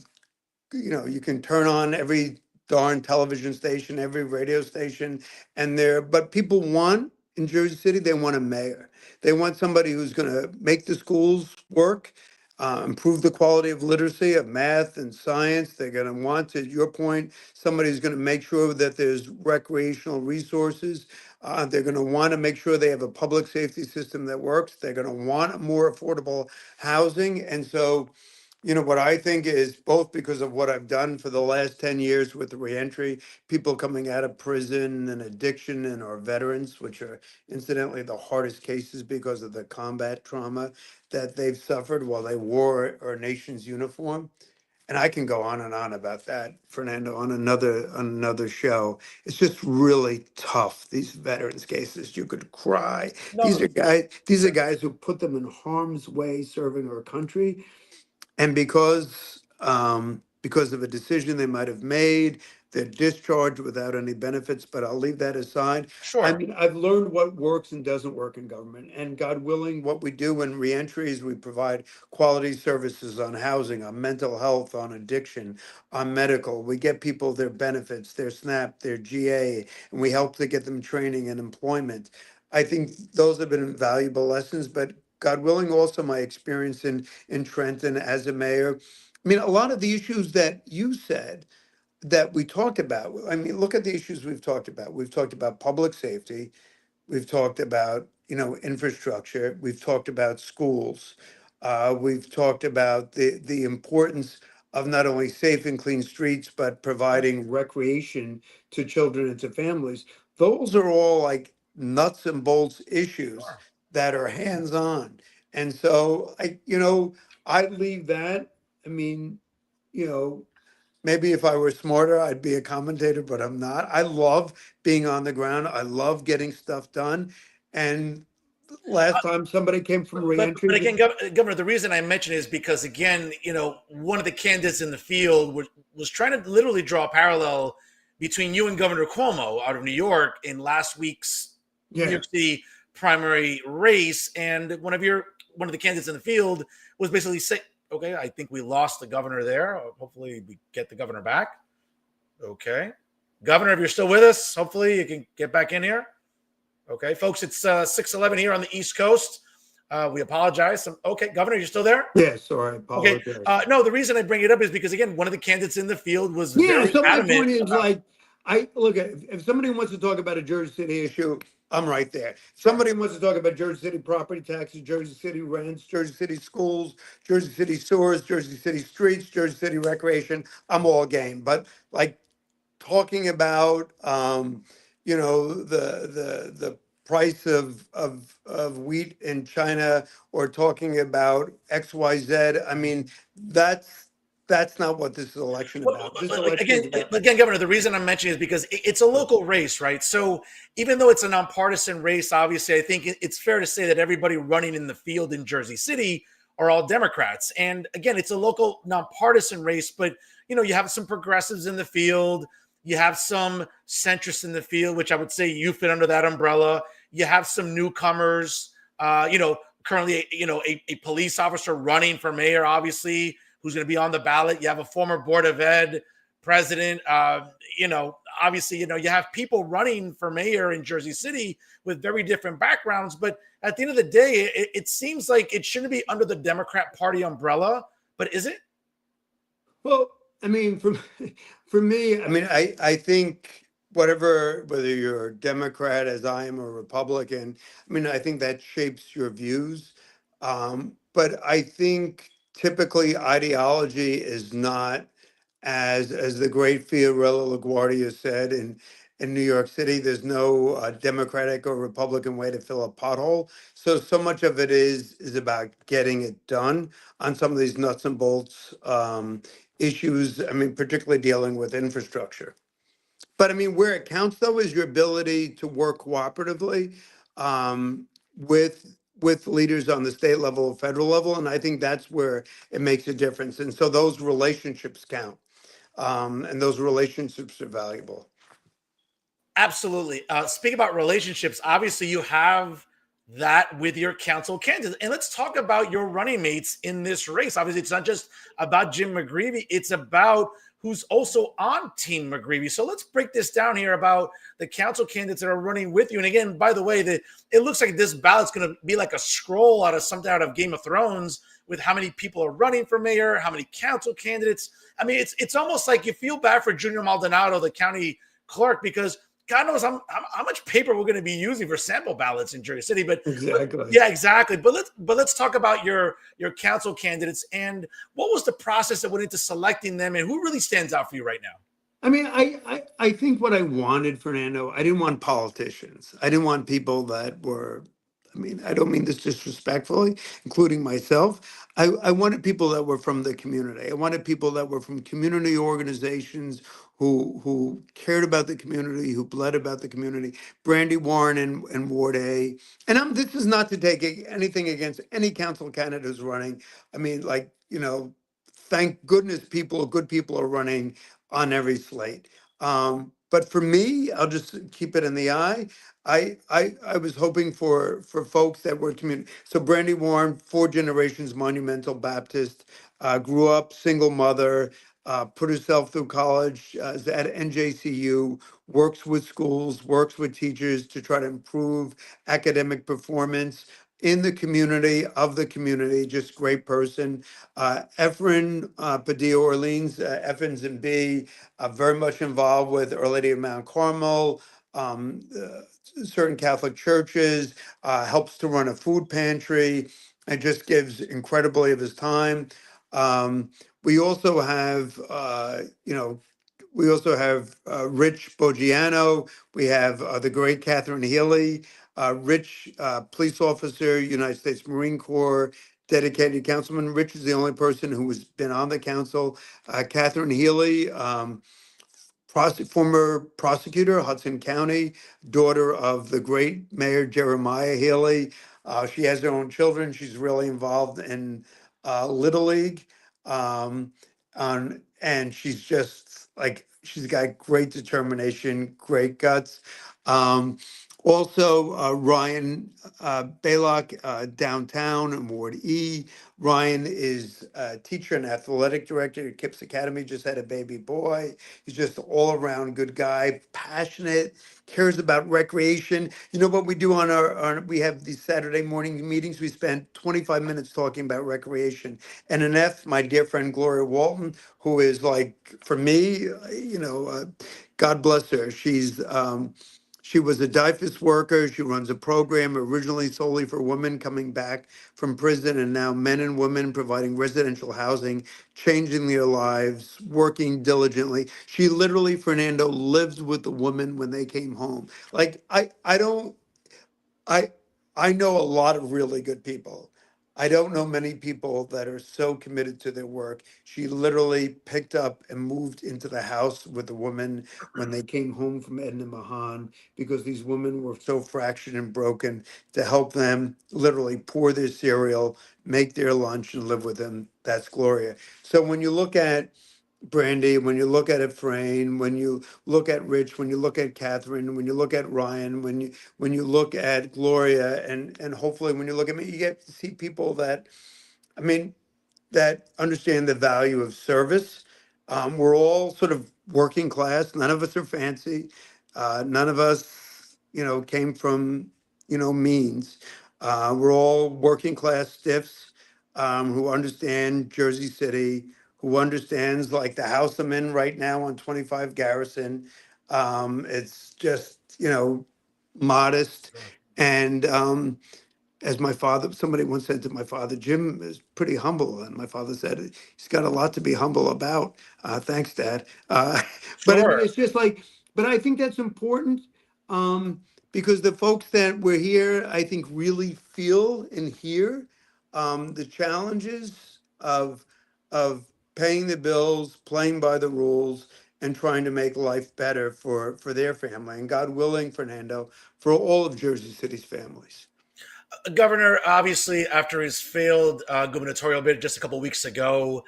you can turn on every darn television station, every radio station, and but people want in Jersey City, they want a mayor. They want somebody who's going to make the schools work, improve the quality of literacy, of math and science. They're going to want, to your point, somebody who's going to make sure that there's recreational resources. They're going to want to make sure they have a public safety system that works. They're going to want more affordable housing. And so, what I think is both because of what I've done for the last 10 years with the reentry, people coming out of prison and addiction and our veterans, which are incidentally the hardest cases because of the combat trauma that they've suffered while they wore our nation's uniform. And I can go on and on about that, Fernando, on another show. It's just really tough. These veterans cases, you could cry. These No, are guys, these are guys who put them in harm's way serving our country, and because of a decision they might have made, they're discharged without any benefits. But I'll leave that aside. I sure, mean, I've learned what works and doesn't work in government. And God willing, what we do in reentry is we provide quality services on housing, on mental health, on addiction, on medical. We get people their benefits, their SNAP, their GA, and we help to get them training and employment. I think those have been valuable lessons, but God willing, also my experience in Trenton as a mayor. I mean, a lot of the issues that you said that we talked about, I mean, look at the issues we've talked about. We've talked about public safety. We've talked about, infrastructure. We've talked about schools. We've talked about the importance of not only safe and clean streets, but providing recreation to children and to families. Those are all like nuts and bolts issues Sure. that are hands on. And so I leave that. I mean, you know, maybe if I were smarter, I'd be a commentator, but I'm not. I love being on the ground. I love getting stuff done. And last time somebody came from reentry, But again, Governor, the reason I mention it is because again, one of the candidates in the field was trying to literally draw a parallel between you and Governor Cuomo out of New York in last week's New yeah, York City primary race, and one of the candidates in the field was basically saying, "Okay, I think we lost the governor there. Hopefully, we get the governor back." Okay, Governor, if you're still with us, hopefully you can get back in here. Okay, folks, it's 6:11 here on the East Coast. We apologize. Okay, Governor, you're still there? yeah, so I Okay. apologize. No, the reason I bring it up is because, again, one of the candidates in the field was Yeah, very so my adamant point is about. like, I look at if somebody wants to talk about a Jersey City issue, I'm right there. Sure. Somebody wants to talk about Jersey City property taxes, Jersey City rents, Jersey City schools, Jersey City sewers, Jersey City streets, Jersey City recreation, I'm all game. But like talking about the price of wheat in China or talking about XYZ. I mean, that's not what this is election Well, about. This election is about again, Governor, the reason I'm mentioning is because it's a local race, right? So even though it's a nonpartisan race, obviously, I think it's fair to say that everybody running in the field in Jersey City are all Democrats. And again, it's a local nonpartisan race, but you have some progressives in the field, you have some centrists in the field, which I would say you fit under that umbrella. You have some newcomers, currently, a police officer running for mayor, obviously, who's going to be on the ballot. You have a former Board of Ed president. Obviously, you have people running for mayor in Jersey City with very different backgrounds. But at the end of the day, it seems like it shouldn't be under the Democrat Party umbrella. But is it? well, I mean, for me, I mean, I think whether you're a Democrat as I am or Republican, I mean, I think that shapes your views. But I think typically ideology is not as the great Fiorello LaGuardia said in New York City, there's no Democratic or Republican way to fill a pothole. So much of it is about getting it done on some of these nuts and bolts issues. I mean, particularly dealing with infrastructure. But I mean, where it counts though is your ability to work cooperatively um, with leaders on the state level, federal level, and I think that's where it makes a difference. And so those relationships count, and those relationships are valuable. Absolutely. Speak about relationships. Obviously, you have that with your council candidates. And let's talk about your running mates in this race. Obviously, it's not just about Jim McGreevey, it's about who's also on Team McGreevey. So let's break this down here about the council candidates that are running with you. And again, by the way, it looks like this ballot's going to be like a scroll out of something out of Game of Thrones with how many people are running for mayor, how many council candidates. I mean, it's almost like you feel bad for Junior Maldonado, the county clerk, because God knows how much paper we're going to be using for sample ballots in Jersey City. But Exactly. yeah, exactly. But let's talk about your council candidates and what was the process that went into selecting them, and who really stands out for you right now. I mean, I think what I wanted, Fernando, I didn't want politicians. I didn't want people that were, I mean, I don't mean this disrespectfully, including myself. I wanted people that were from the community. I wanted people that were from community organizations who cared about the community, who bled about the community. Brandy Warren and Ward A. And this is not to take anything against any council candidate who's running. I mean, like, thank goodness good people are running on every slate. But for me, I'll just keep it in the eye. I was hoping for folks that were community. So Brandy Warren, 4 generations monumental Baptist, grew up single mother, put herself through college, is at NJCU, works with schools, works with teachers to try to improve academic performance in the community, of the community, just great person. Efren Padilla Orleans, Effens and B, very much involved with Our Lady of Mount Carmel, certain Catholic churches, helps to run a food pantry, and just gives incredibly of his time. We also have, we also have Rich Bogiano. We have the great Catherine Healy, Rich, police officer, United States Marine Corps, dedicated councilman. Rich is the only person who has been on the council. Catherine Healy, former prosecutor, Hudson County, daughter of the great Mayor Jeremiah Healy. She has her own children. She's really involved in Little League. Um, and she's just like, she's got great determination, great guts. Um, Also, Ryan Baylock, downtown in Ward E. Ryan is a teacher and athletic director at Kips Academy, just had a baby boy. He's just all around good guy, passionate, cares about recreation. You know what we do on we have these Saturday morning meetings. We spend 25 minutes talking about recreation. And an F, my dear friend Gloria Walton, who is like, for me, God bless her. She was a DIFUS worker. She runs a program originally solely for women coming back from prison, and now men and women, providing residential housing, changing their lives, working diligently. She literally, Fernando, lives with the woman when they came home. Like I don't I I know a lot of really good people. I don't know many people that are so committed to their work. She literally picked up and moved into the house with the woman when they came home from Edna Mahan, because these women were so fractured and broken, to help them literally pour their cereal, make their lunch, and live with them. That's Gloria. So when you look at Brandy, when you look at Efrain, when you look at Rich, when you look at Catherine, when you look at Ryan, when you look at Gloria, and hopefully when you look at me, you get to see people that, I mean, that understand the value of service. We're all sort of working class. None of us are fancy. None of us, came from, means. We're all working class stiffs, who understand Jersey City, who understands like the house I'm in right now on 25 Garrison. It's just, modest. Sure. And as my father, somebody once said to my father, Jim is pretty humble. And my father said, he's got a lot to be humble about. Thanks, Dad. But I mean, Sure. it's just like, but I think that's important, because the folks that were here, I think, really feel and hear the challenges of paying the bills, playing by the rules, and trying to make life better for their family. And God willing, Fernando, for all of Jersey City's families. Governor, obviously, after his failed gubernatorial bid just a couple weeks ago,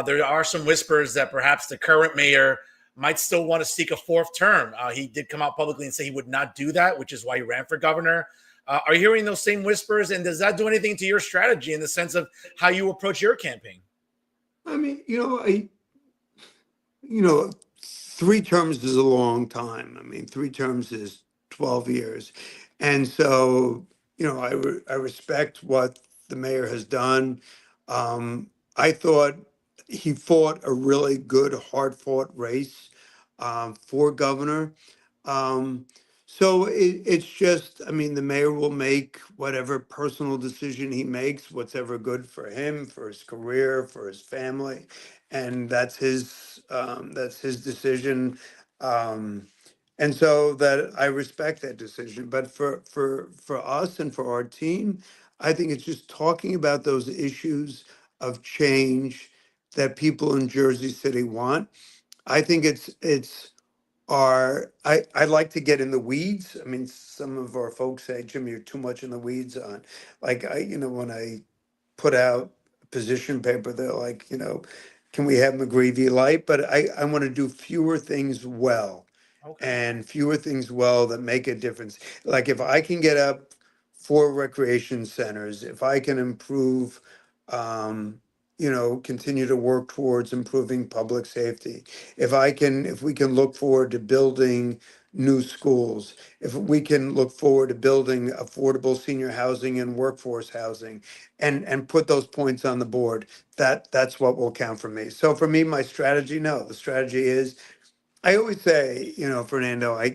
there are some whispers that perhaps the current mayor might still want to seek a fourth term. He did come out publicly and say he would not do that, which is why he ran for governor. Are you hearing those same whispers? And does that do anything to your strategy in the sense of how you approach your campaign? I mean, you know, 3 terms is a long time. I mean, 3 terms is 12 years. And so, I respect what the mayor has done. I thought he fought a really good, hard fought race for governor. Um, so it's just, I mean, the mayor will make whatever personal decision he makes, what's ever good for him, for his career, for his family, and that's his decision. Um, and so that I respect that decision. But for us and for our team, I think it's just talking about those issues of change that people in Jersey City want. I think I like to get in the weeds. I mean, some of our folks say, Jim, you're too much in the weeds on, like, when I put out a position paper, they're like, can we have McGreevey light? But I want to do fewer things well, Okay. and fewer things well that make a difference. Like if I can get up 4 recreation centers, if I can improve, continue to work towards improving public safety, if we can look forward to building new schools, if we can look forward to building affordable senior housing and workforce housing, and put those points on the board, that's what will count for me. So for me, my strategy, no, the strategy is, I always say, Fernando, I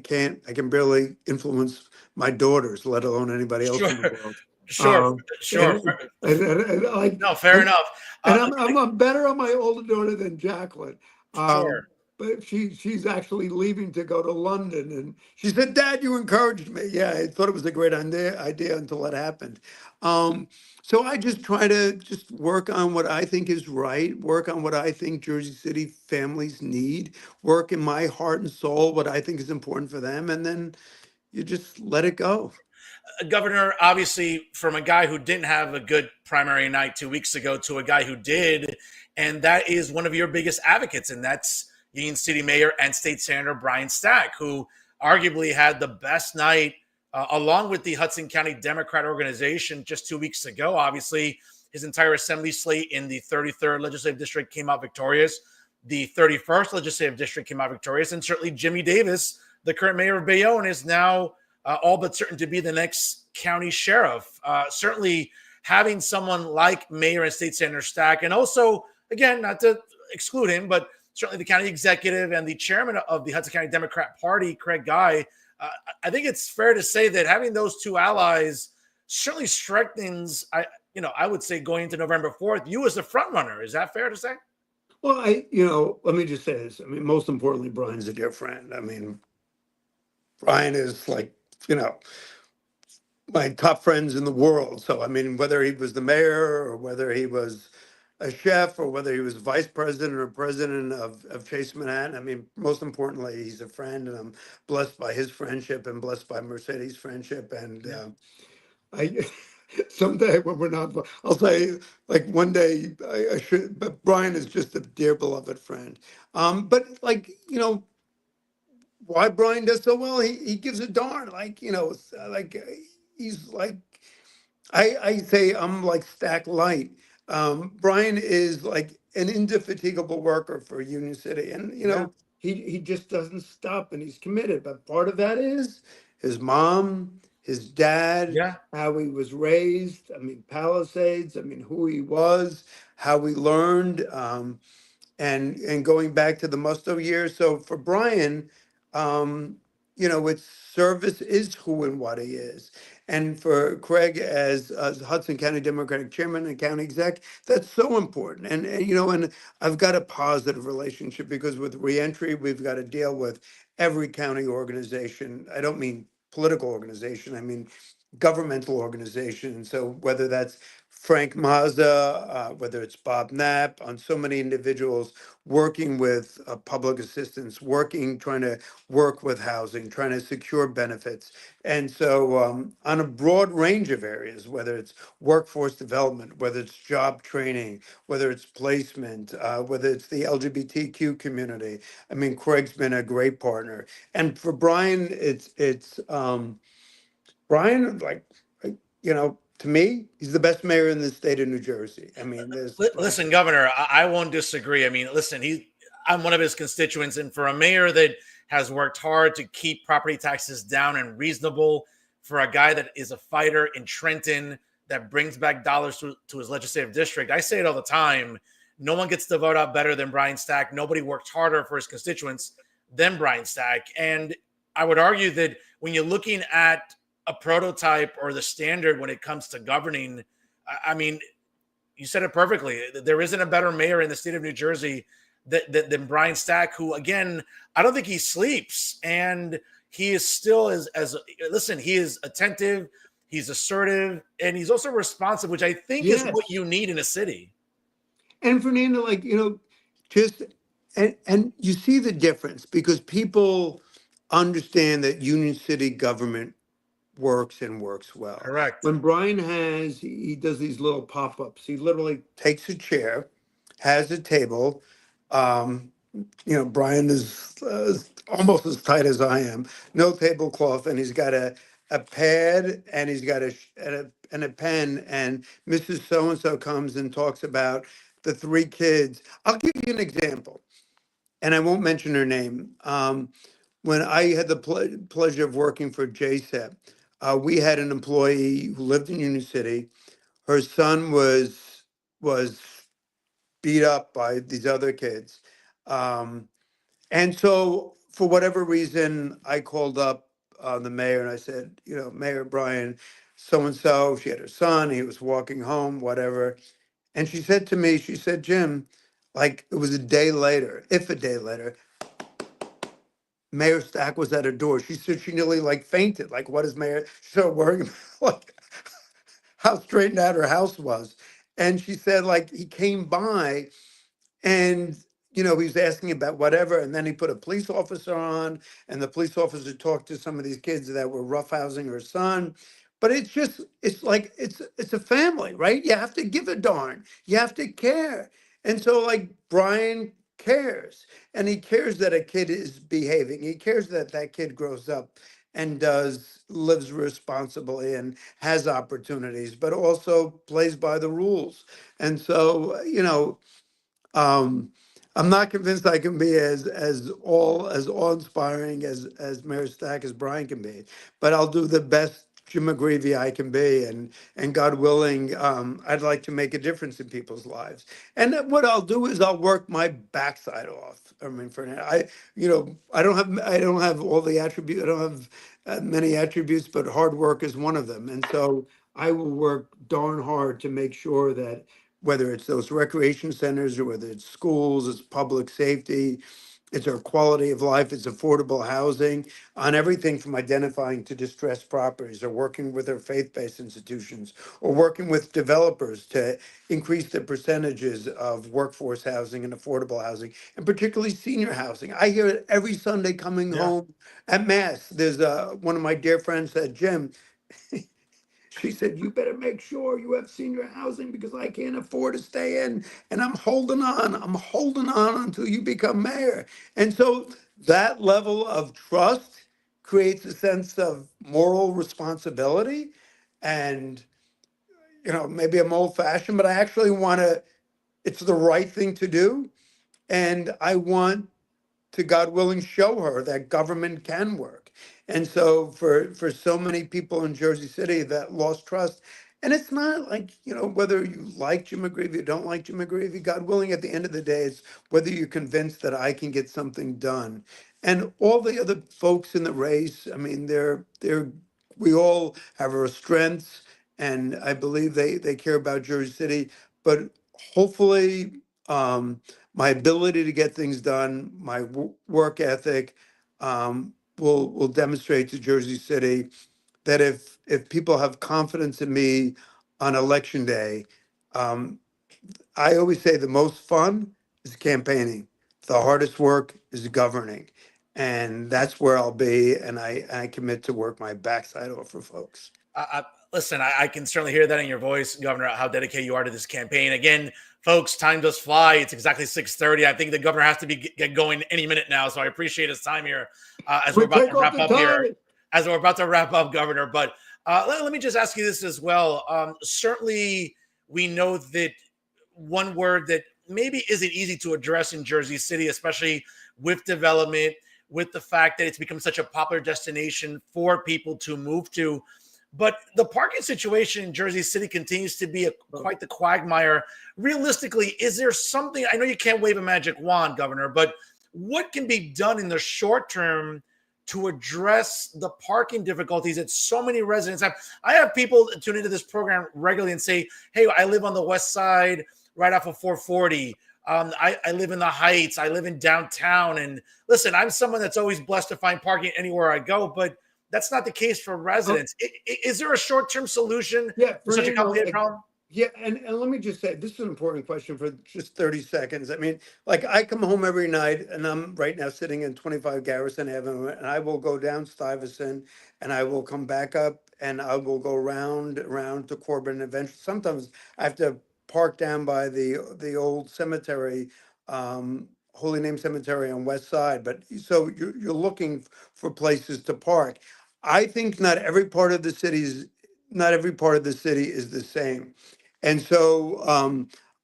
can barely influence my daughters, let alone anybody else Sure. in the world. Sure, Um, sure. and, and like, No, fair enough. and I'm better on my older daughter than Jacqueline. Sure. But she's actually leaving to go to London, and she said, "Dad, you encouraged me." Yeah, I thought it was a great idea until it happened. Um, so I just try to just work on what I think is right, work on what I think Jersey City families need, work in my heart and soul what I think is important for them, and then you just let it go. Governor, obviously, from a guy who didn't have a good primary night 2 weeks ago to a guy who did, and that is one of your biggest advocates, and that's Union City Mayor and State Senator Brian Stack, who arguably had the best night, along with the Hudson County Democrat organization just 2 weeks ago. Obviously, his entire assembly slate in the 33rd legislative district came out victorious. The 31st legislative district came out victorious, and certainly Jimmy Davis, the current mayor of Bayonne, is now all but certain to be the next county sheriff. Certainly, having someone like Mayor and State Senator Stack, and also, again, not to exclude him, but certainly the county executive and the chairman of the Hudson County Democrat Party, Craig Guy, I think it's fair to say that having those two allies certainly strengthens, I would say going into November 4th, you as the front runner. Is that fair to say? Well, let me just say this. I mean, most importantly, Brian's a dear friend. I mean, Brian is like, you know, my top friends in the world. So, I mean, whether he was the mayor or whether he was a chef or whether he was vice president or president of Chase Manhattan, I mean, most importantly, he's a friend, and I'm blessed by his friendship and blessed by Mercedes' friendship. And Yeah. I, someday when we're not, I'll say, like one day I should, but Brian is just a dear beloved friend. But like, why Brian does so well, he gives a darn. Like, he's like, I say I'm like Stack Light. Brian is like an indefatigable worker for Union City, and Yeah. he just doesn't stop, and he's committed. But part of that is his mom, his dad, Yeah. how he was raised. I mean, Palisades. I mean, who he was, how he learned. And going back to the Musto years. So for Brian, it's service is who and what he is. And for Craig as Hudson County Democratic Chairman and County Exec, that's so important. And I've got a positive relationship because with reentry, we've got to deal with every county organization. I don't mean political organization. I mean governmental organization. So whether that's Frank Mazza, whether it's Bob Knapp, on so many individuals working with public assistance, trying to work with housing, trying to secure benefits. And so on a broad range of areas, whether it's workforce development, whether it's job training, whether it's placement, whether it's the LGBTQ community. I mean, Craig's been a great partner. And for Brian, it's Brian, to me, he's the best mayor in the state of New Jersey. I mean, there's like, Listen, Governor, I won't disagree. I mean, listen, I'm one of his constituents, and for a mayor that has worked hard to keep property taxes down and reasonable, for a guy that is a fighter in Trenton that brings back dollars to his legislative district, I say it all the time. No one gets to vote out better than Brian Stack. Nobody worked harder for his constituents than Brian Stack. And I would argue that when you're looking at a prototype or the standard when it comes to governing, I mean, you said it perfectly. There isn't a better mayor in the state of New Jersey than Brian Stack, who, again, I don't think he sleeps. And he is still listen, he is attentive, he's assertive, and he's also responsive, which I think is yes. what you need in a city. And Fernando, just, and you see the difference because people understand that Union City government works and works well. Correct. When Brian he does these little pop-ups. He literally takes a chair, has a table. Um, Brian is almost as tight as I am. No tablecloth, and he's got a pad, and he's got and a pen. And Mrs. So and So comes and talks about the three kids. I'll give you an example, and I won't mention her name. When I had the pleasure of working for JSEP, we had an employee who lived in Union City. Her son was beat up by these other kids. And so, for whatever reason, I called up the mayor and I said, Mayor Brian so and so. She had her son. He was walking home, whatever. And she said to me, she said, Jim, like it was a day later, if a day later, Mayor Stack was at her door. She said she nearly like fainted. Like, what is Mayor? She started worrying about like how straightened out her house was. And she said, like, he came by and, he was asking about whatever. And then he put a police officer on, and the police officer talked to some of these kids that were roughhousing her son. But it's like, it's a family, right? You have to give a darn. You have to care. And so, like, Brian cares. And he cares that a kid is behaving. He cares that that kid grows up and lives responsibly and has opportunities, but also plays by the rules. And so, um, I'm not convinced I can be as awe-inspiring as Mayor Stack as Brian can be, but I'll do the best Jim McGreevey I can be, and God willing, I'd like to make a difference in people's lives. And what I'll do is I'll work my backside off. I mean, Fernando, I don't have all the attributes. I don't have many attributes, but hard work is one of them. And so I will work darn hard to make sure that whether it's those recreation centers or whether it's schools, it's public safety, it's our quality of life, it's affordable housing, on everything from identifying to distressed properties or working with our faith-based institutions or working with developers to increase the percentages of workforce housing and affordable housing, and particularly senior housing. I hear it every Sunday coming Yeah. home at Mass. There's one of my dear friends said, Jim, she said, you better make sure you have senior housing because I can't afford to stay in. And I'm holding on. I'm holding on until you become mayor. And so that level of trust creates a sense of moral responsibility. And, maybe I'm old fashioned, but I actually want to, it's the right thing to do. And I want to, God willing, show her that government can work. And so for so many people in Jersey City that lost trust, and it's not like, whether you like Jim McGreevey or don't like Jim McGreevey, God willing, at the end of the day, it's whether you're convinced that I can get something done. And all the other folks in the race, I mean, we all have our strengths, and I believe they care about Jersey City, but hopefully, my ability to get things done, my work ethic, will demonstrate to Jersey City that if people have confidence in me on election day, um, I always say the most fun is campaigning. The hardest work is governing. And that's where I'll be. And I commit to work my backside off for folks. Listen, I can certainly hear that in your voice, Governor, how dedicated you are to this campaign. Again, folks, time does fly. It's exactly 6:30. I think the governor has to get going any minute now. So I appreciate his time here as we're We about take to off wrap the up here. tie. As we're about to wrap up, Governor. But let me just ask you this as well. Certainly, we know that one word that maybe isn't easy to address in Jersey City, especially with development, with the fact that it's become such a popular destination for people to move to. But the parking situation in Jersey City continues to be quite the quagmire. Realistically, is there something? I know you can't wave a magic wand, Governor, but what can be done in the short term to address the parking difficulties that so many residents have? I have people tune into this program regularly and say, hey, I live on the west side right off of 440. I live in the Heights. I live in downtown. And listen, I'm someone that's always blessed to find parking anywhere I go, but that's not the case for Oh, residents. Is there a short-term solution yeah, to such a Fernando, complicated problem? yeah, and let me just say, this is an important question for just 30 seconds. I mean, like I come home every night and I'm right now sitting in 25 Garrison Avenue and I will go down Stuyvesant and I will come back up and I will go around to Corbin and eventually sometimes I have to park down by the old cemetery, Holy Name Cemetery on West Side. But so you're looking for places to park. I think not every part of the city is the same. And so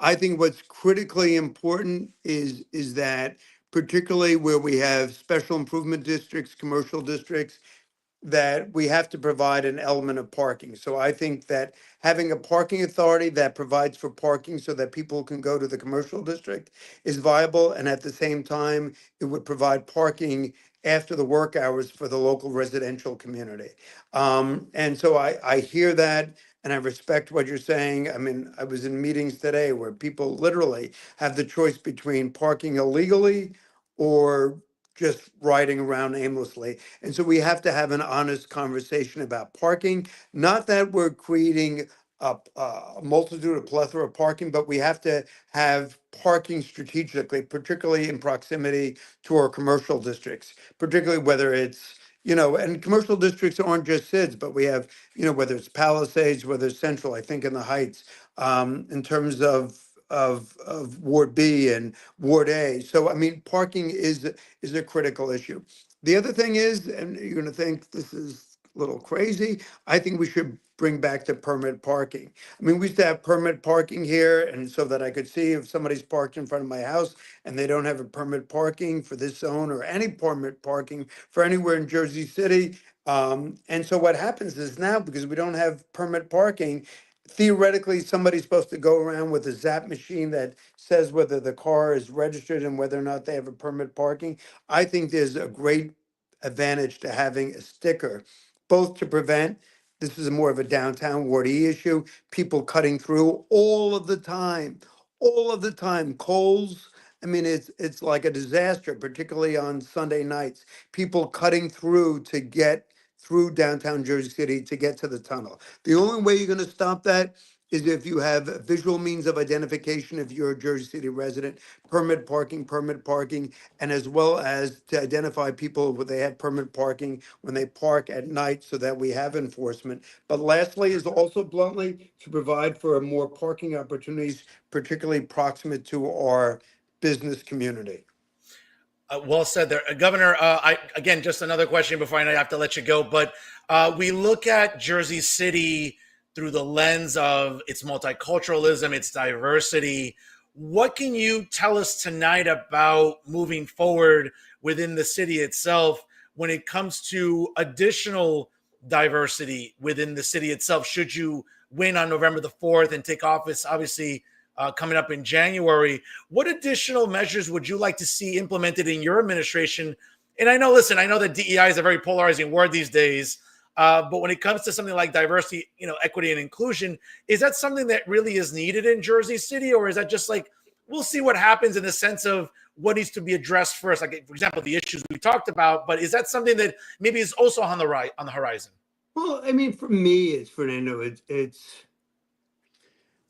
I think what's critically important is that particularly where we have special improvement districts, commercial districts, that we have to provide an element of parking. So I think that having a parking authority that provides for parking so that people can go to the commercial district is viable. And at the same time, it would provide parking after the work hours for the local residential community. And so I hear that and I respect what you're saying. I mean, I was in meetings today where people literally have the choice between parking illegally or just riding around aimlessly. And so we have to have an honest conversation about parking. Not that we're creating a multitude, a plethora of parking, but we have to have parking strategically, particularly in proximity to our commercial districts, particularly whether it's, and commercial districts aren't just SIDS, but we have, whether it's Palisades, whether it's Central, I think in the Heights, in terms of Ward B and Ward A. So, I mean, parking is a critical issue. The other thing is, and you're going to think this is a little crazy, I think we should bring back the permit parking. I mean, we used to have permit parking here, and so that I could see if somebody's parked in front of my house and they don't have a permit parking for this zone or any permit parking for anywhere in Jersey City. And so what happens is now, because we don't have permit parking, theoretically, somebody's supposed to go around with a zap machine that says whether the car is registered and whether or not they have a permit parking. I think there's a great advantage to having a sticker, both to prevent, this is more of a downtown Ward E issue, people cutting through all of the time. Coles, I mean, it's like a disaster, particularly on Sunday nights. People cutting through to get through downtown Jersey City to get to the tunnel. The only way you're going to stop that is if you have a visual means of identification if you're a Jersey City resident, permit parking, and as well as to identify people where they have permit parking when they park at night so that we have enforcement. But lastly is also bluntly to provide for more parking opportunities, particularly proximate to our business community. Well said there, Governor. I again, just another question before I have to let you go. But we look at Jersey City through the lens of its multiculturalism, its diversity. What can you tell us tonight about moving forward within the city itself when it comes to additional diversity within the city itself? Should you win on November the 4th and take office, obviously coming up in January, what additional measures would you like to see implemented in your administration? And I know, listen, I know that DEI is a very polarizing word these days, but when it comes to something like diversity, equity and inclusion, is that something that really is needed in Jersey City, or is that just like we'll see what happens in the sense of what needs to be addressed first? Like, for example, the issues we talked about, but is that something that maybe is also on the horizon? Well, I mean, for me, it's Fernando. It's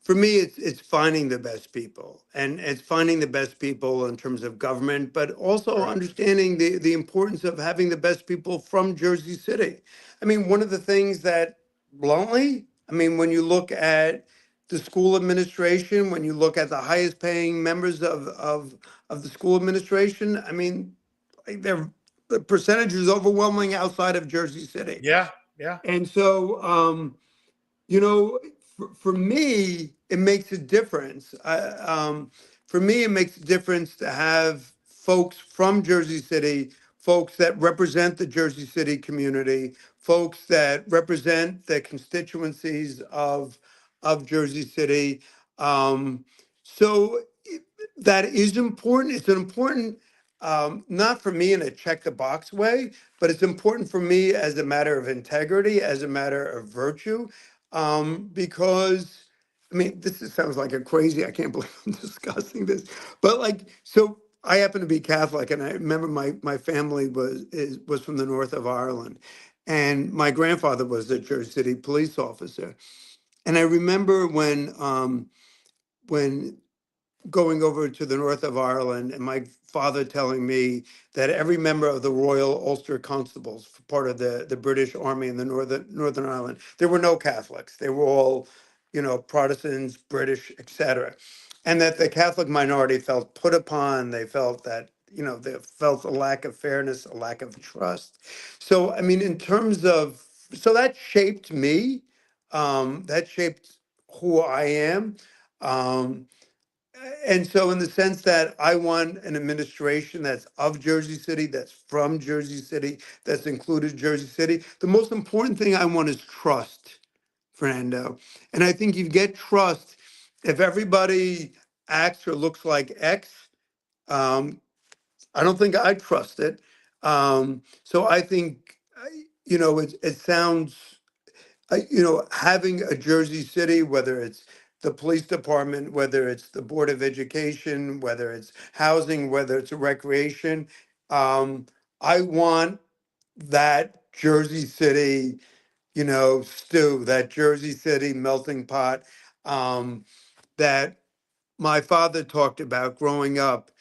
for me, it's finding the best people, and it's finding the best people in terms of government, but also Correct. understanding the importance of having the best people from Jersey City. I mean, one of the things that, bluntly, I mean, when you look at the school administration, when you look at the highest paying members of the school administration, I mean, like, the percentage is overwhelming outside of Jersey City. Yeah, yeah. And so, you know, for me, it makes a difference. For me, it makes a difference to have folks from Jersey City, folks that represent the Jersey City community, folks that represent the constituencies of Jersey City. Um, so that is important. It's an important, not for me in a check the box way, but it's important for me as a matter of integrity, as a matter of virtue, because I mean, sounds like a crazy, I can't believe I'm discussing this, but like, so I happen to be Catholic, and I remember my family was from the north of Ireland, and my grandfather was a Jersey City police officer. And I remember when going over to the north of Ireland and my father telling me that every member of the Royal Ulster Constables, part of the British Army in the Northern Ireland, there were no Catholics. They were all, Protestants, British, etc. And that the Catholic minority felt put upon. They felt that, they felt a lack of fairness, a lack of trust. So, I mean, in terms of, so that shaped me, that shaped who I am. Um, And so, in the sense that I want an administration that's of Jersey City, that's from Jersey City, that's included Jersey City, the most important thing I want is trust, Fernando. And I think you get trust if everybody acts or looks like X. Um, I don't think I trust it. So I think, it sounds having a Jersey City, whether it's the police department, whether it's the Board of Education, whether it's housing, whether it's recreation, um, I want that Jersey City, stew, that Jersey City melting pot, that my father talked about growing up,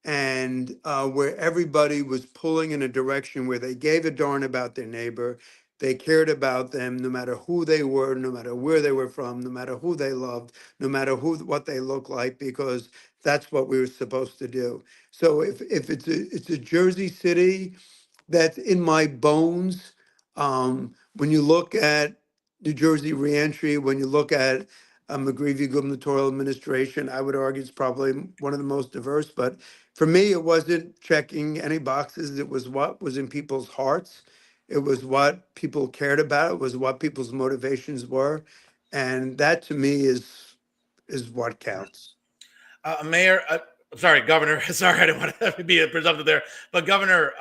and where everybody was pulling in a direction where they gave a darn about their neighbor. They cared about them no matter who they were, no matter where they were from, no matter who they loved, no matter what they looked like, because that's what we were supposed to do. So if it's a Jersey City that's in my bones. When you look at New Jersey reentry, when you look at McGreevey gubernatorial administration, I would argue it's probably one of the most diverse. But for me, it wasn't checking any boxes. It was what was in people's hearts. It was what people cared about. It was what people's motivations were, and that to me is what counts. Mayor, sorry, Governor. Sorry, I didn't want to be a presumptive there, but Governor,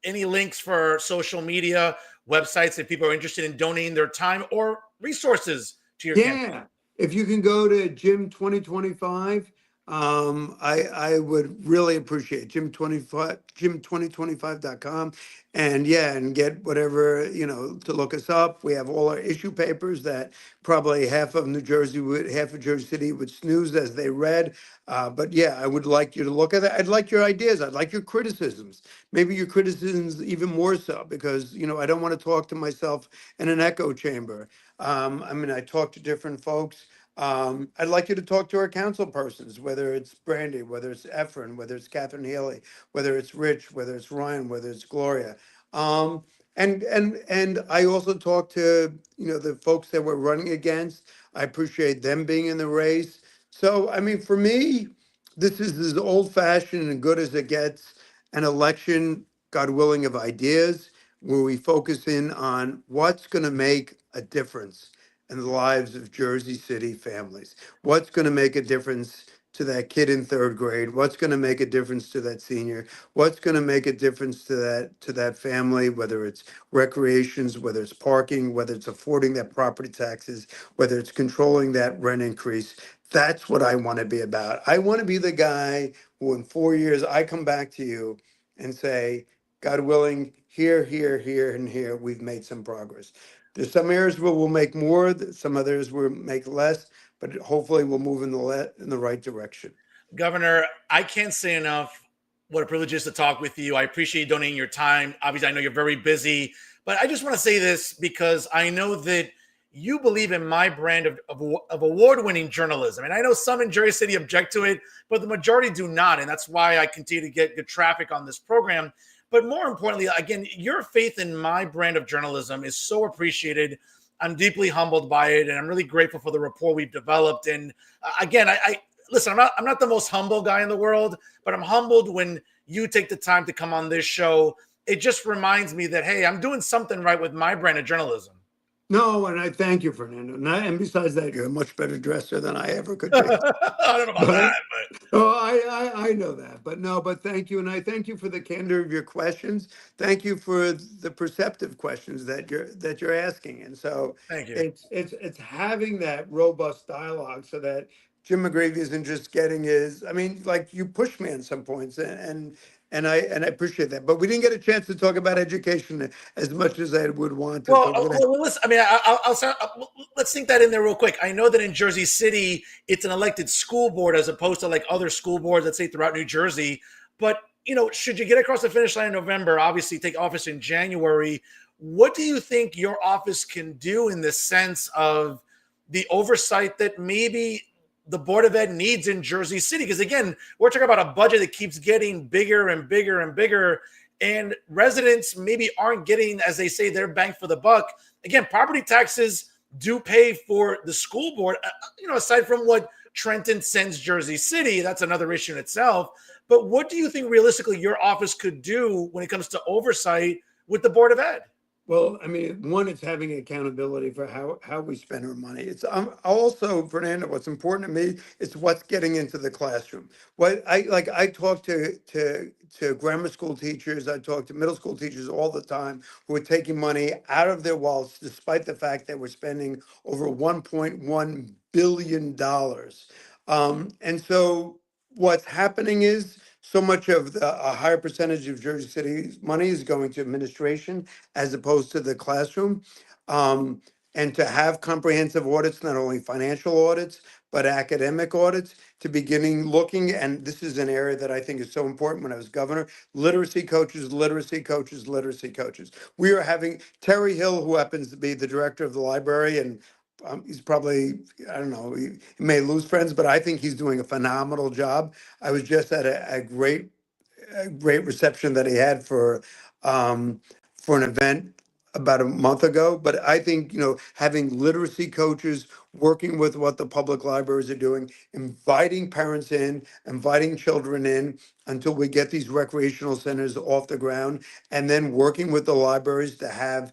any links for social media websites if people are interested in donating their time or resources to your campaign? Yeah, if you can go to Jim 2025, I would really appreciate Jim 25, Jim2025.com. And yeah, and get whatever, to look us up. We have all our issue papers that probably half of Jersey City would snooze as they read. But yeah, I would like you to look at that. I'd like your ideas. I'd like your criticisms. Maybe your criticisms even more so, because, I don't want to talk to myself in an echo chamber. I talk to different folks. I'd like you to talk to our council persons, whether it's Brandy, whether it's Efren, whether it's Catherine Healy, whether it's Rich, whether it's Ryan, whether it's Gloria. And I also talk to, the folks that we're running against. I appreciate them being in the race. So, for me, this is as old fashioned and good as it gets, an election, God willing, of ideas, where we focus in on what's going to make a difference in the lives of Jersey City families. What's going to make a difference to that kid in third grade? What's going to make a difference to that senior? What's going to make a difference to that family, whether it's recreations, whether it's parking, whether it's affording that property taxes, whether it's controlling that rent increase? That's what I want to be about. I want to be the guy who in 4 years I come back to you and say, God willing, here, and here, we've made some progress. There's some areas where we'll make more, some others will make less, but hopefully we'll move in the right direction. Governor, I can't say enough what a privilege it is to talk with you. I appreciate you donating your time. Obviously, I know you're very busy, but I just want to say this because I know that you believe in my brand of award-winning journalism. And I know some in Jersey City object to it, but the majority do not. And that's why I continue to get good traffic on this program. But more importantly, again, your faith in my brand of journalism is so appreciated. I'm deeply humbled by it, and I'm really grateful for the rapport we've developed. And again, I listen. I'm not the most humble guy in the world, but I'm humbled when you take the time to come on this show. It just reminds me that hey, I'm doing something right with my brand of journalism. No, and I thank you, Fernando. And besides that, you're a much better dresser than I ever could I be. don't know about But that, but oh, I know that. But no, but thank you, and I thank you for the candor of your questions. Thank you for the perceptive questions that you're asking. And so thank you. it's having that robust dialogue so that Jim McGreevey isn't just getting his. Like you push me on some points, and I appreciate that. But we didn't get a chance to talk about education as much as I would want to. Well, So we're gonna. listen. I mean, I'll start. Let's think that in there real quick. I know that in Jersey City, it's an elected school board as opposed to like other school boards, let's say throughout New Jersey. But should you get across the finish line in November, obviously take office in January. What do you think your office can do in the sense of the oversight that maybe the Board of Ed needs in Jersey City? Because again, we're talking about a budget that keeps getting bigger and bigger and bigger. And residents maybe aren't getting, as they say, their bang for the buck. Again, property taxes do pay for the school board, aside from what Trenton sends Jersey City. That's another issue in itself. But what do you think realistically your office could do when it comes to oversight with the Board of Ed? Well, I mean, one, it's having accountability for how we spend our money. It's also, Fernando, what's important to me is what's getting into the classroom. What I talk to grammar school teachers, I talk to middle school teachers all the time who are taking money out of their wallets, despite the fact that we're spending over $1.1 billion. And so what's happening is so much of a higher percentage of Jersey City's money is going to administration as opposed to the classroom. Um, and to have comprehensive audits, not only financial audits, but academic audits, to beginning looking, and this is an area that I think is so important when I was governor, literacy coaches, literacy coaches, literacy coaches. We are having Terry Hill, who happens to be the director of the library, and he's probably, I don't know, he may lose friends, but I think he's doing a phenomenal job. I was just at a great reception that he had for an event about a month ago. But I think, having literacy coaches working with what the public libraries are doing, inviting parents in, inviting children in until we get these recreational centers off the ground, and then working with the libraries to have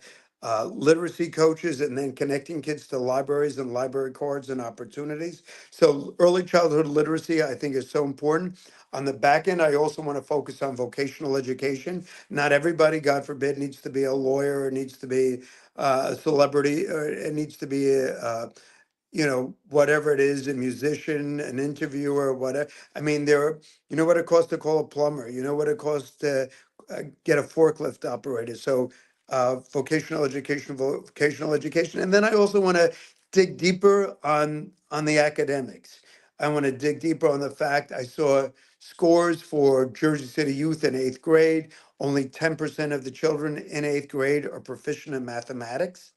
literacy coaches, and then connecting kids to libraries and library cards and opportunities. So early childhood literacy, I think, is so important. On the back end, I also want to focus on vocational education. Not everybody, God forbid, needs to be a lawyer or needs to be a celebrity, or it needs to be whatever it is, a musician, an interviewer, whatever. I mean, you know what it costs to call a plumber, you know what it costs to get a forklift operator. So vocational education. And then I also want to dig deeper on the academics. I want to dig deeper on the fact I saw scores for Jersey City youth in eighth grade. Only 10% of the children in eighth grade are proficient in mathematics.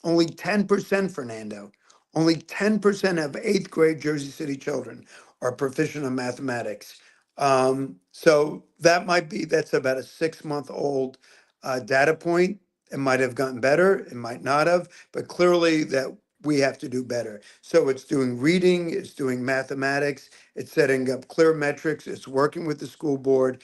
Only 10%, Fernando. Only 10% of eighth grade Jersey City children are proficient in mathematics. So that's about a 6-month old data point. It might have gotten better, it might not have, but clearly that we have to do better. So it's doing reading, it's doing mathematics, it's setting up clear metrics, it's working with the school board,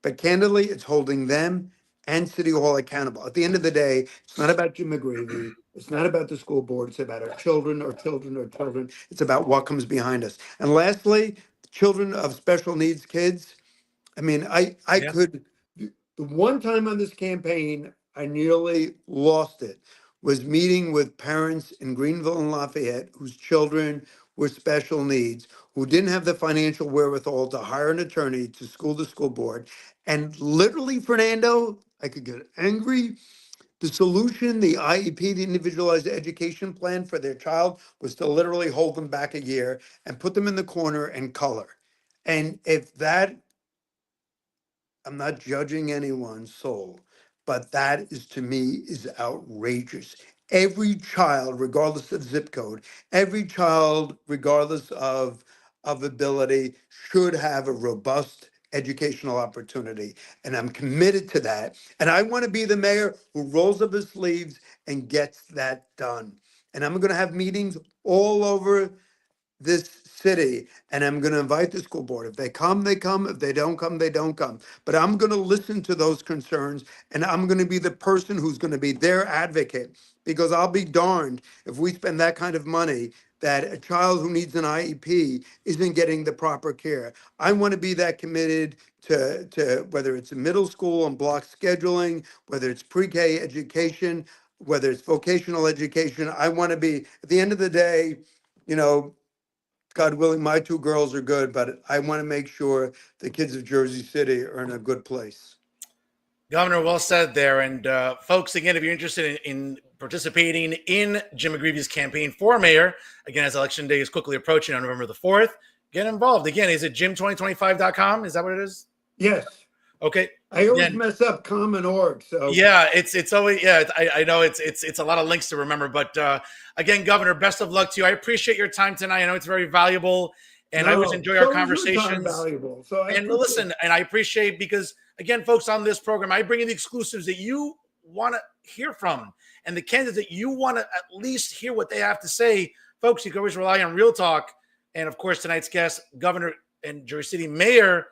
but candidly, it's holding them and City Hall accountable. At the end of the day, it's not about Jim McGreevey. It's not about the school board. It's about our children, our children, our children. It's about what comes behind us. And lastly, children of special needs kids. I mean, I Yeah. could, the one time on this campaign, I nearly lost it, was meeting with parents in Greenville and Lafayette whose children were special needs, who didn't have the financial wherewithal to hire an attorney to school the school board. And literally, Fernando, I could get angry. The solution, the IEP, the individualized education plan for their child, was to literally hold them back a year and put them in the corner and color. And if that, I'm not judging anyone's soul, but that is, to me, is outrageous. Every child, regardless of zip code, every child, regardless of ability, should have a robust educational opportunity. And I'm committed to that. And I want to be the mayor who rolls up his sleeves and gets that done. And I'm going to have meetings all over this city, and I'm going to invite the school board. If they come, they come. If they don't come, they don't come. But I'm going to listen to those concerns, and I'm going to be the person who's going to be their advocate, because I'll be darned if we spend that kind of money that a child who needs an IEP isn't getting the proper care. I want to be that committed to whether it's middle school and block scheduling, whether it's pre-K education, whether it's vocational education. I want to be, at the end of the day, you know, God willing, my two girls are good, but I want to make sure the kids of Jersey City are in a good place. Governor, well said there. And folks, again, if you're interested in participating in Jim McGreevey's campaign for mayor, again, as election day is quickly approaching on November the 4th, get involved. Again, is it jim2025.com? Is that what it is? Yes. Okay. I always Again, mess up .com.org. So yeah, it's always, I know it's a lot of links to remember, but again, Governor, best of luck to you. I appreciate your time tonight. I know it's very valuable, and I always no, enjoy our so is your time conversations. valuable. So I And appreciate listen, and I appreciate, because again, folks, on this program, I bring in the exclusives that you want to hear from, and the candidates that you want to at least hear what they have to say. Folks, you can always rely on Real Talk. And of course, tonight's guest, Governor and Jersey City Mayor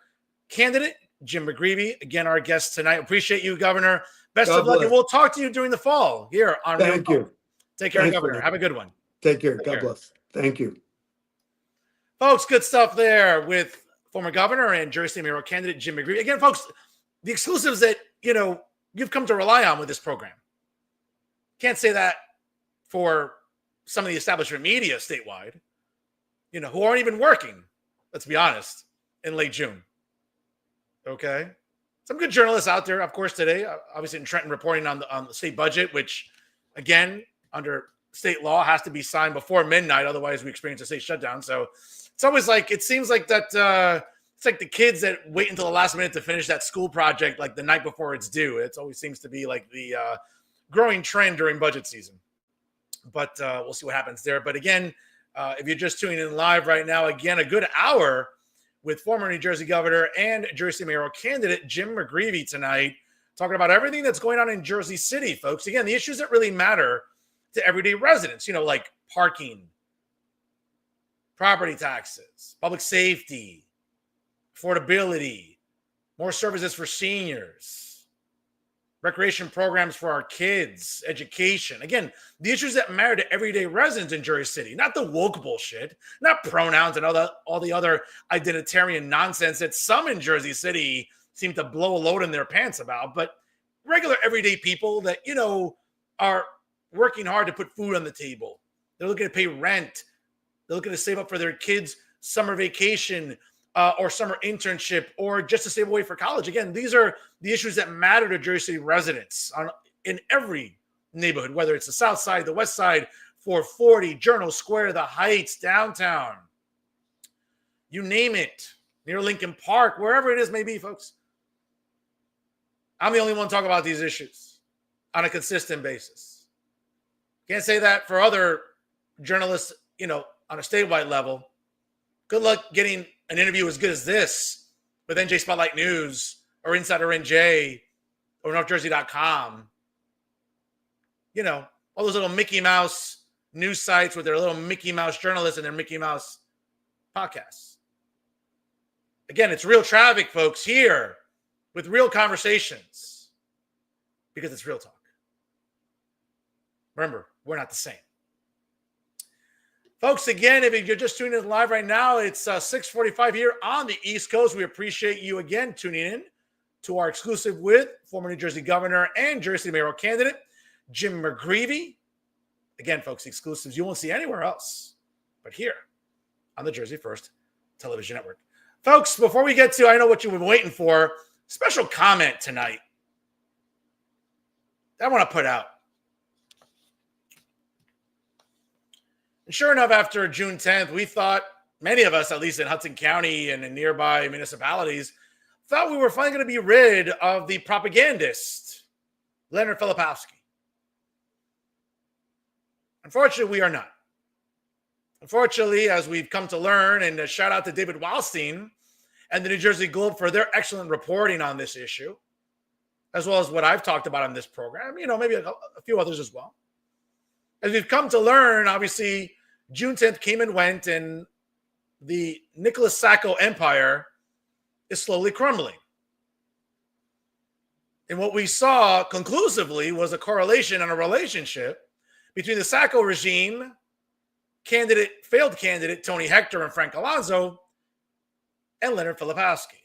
candidate Jim McGreevey. Again, our guest tonight. Appreciate you, Governor. Best of luck, and we'll talk to you during the fall here on Real Talk. Take care, Governor. Have a good one. Take care. God bless. Thank you. Folks, good stuff there with former governor and Jersey City mayoral candidate Jim McGreevey. Again, folks, the exclusives that, you've come to rely on with this program. Can't say that for some of the establishment media statewide, who aren't even working, let's be honest, in late June. Okay? Some good journalists out there, of course, today, obviously in Trenton, reporting on the state budget, which, again, under state law has to be signed before midnight. Otherwise, we experience a state shutdown. So it's always like, it seems like that it's like the kids that wait until the last minute to finish that school project, like the night before it's due. It always seems to be like the growing trend during budget season. But we'll see what happens there. But again, if you're just tuning in live right now, again, a good hour with former New Jersey governor and Jersey mayoral candidate Jim McGreevey tonight, talking about everything that's going on in Jersey City, folks. Again, the issues that really matter to everyday residents, like parking, property taxes, public safety, affordability, more services for seniors, recreation programs for our kids, education. Again, the issues that matter to everyday residents in Jersey City, not the woke bullshit, not pronouns and all the other identitarian nonsense that some in Jersey City seem to blow a load in their pants about, but regular everyday people that, are working hard to put food on the table. They're looking to pay rent. They're looking to save up for their kids' summer vacation or summer internship, or just to save away for college. Again, these are the issues that matter to Jersey City residents in every neighborhood, whether it's the South Side, the West Side, 440, Journal Square, the Heights, downtown. You name it, near Lincoln Park, wherever it is may be, folks. I'm the only one talking about these issues on a consistent basis. Can't say that for other journalists, on a statewide level. Good luck getting an interview as good as this with NJ Spotlight News or Insider NJ or NorthJersey.com. All those little Mickey Mouse news sites with their little Mickey Mouse journalists and their Mickey Mouse podcasts. Again, it's real traffic, folks, here with real conversations because it's real talk. Remember, we're not the same. Folks, again, if you're just tuning in live right now, it's 6:45 here on the East Coast. We appreciate you again tuning in to our exclusive with former New Jersey governor and Jersey mayoral candidate, Jim McGreevey. Again, folks, exclusives you won't see anywhere else but here on the Jersey First Television Network. Folks, before we get to, I know what you've been waiting for, special comment tonight that I want to put out. And sure enough, after June 10th, we thought, many of us, at least in Hudson County and in nearby municipalities, thought we were finally going to be rid of the propagandist, Leonard Filipowski. Unfortunately, we are not. Unfortunately, as we've come to learn, and a shout out to David Wildstein and the New Jersey Globe for their excellent reporting on this issue, as well as what I've talked about on this program, maybe a few others as well. As we've come to learn, obviously, June 10th came and went, and the Nicholas Sacco empire is slowly crumbling. And what we saw conclusively was a correlation and a relationship between the Sacco regime, failed candidate Tony Hector and Frank Alonso, and Leonard Filipowski.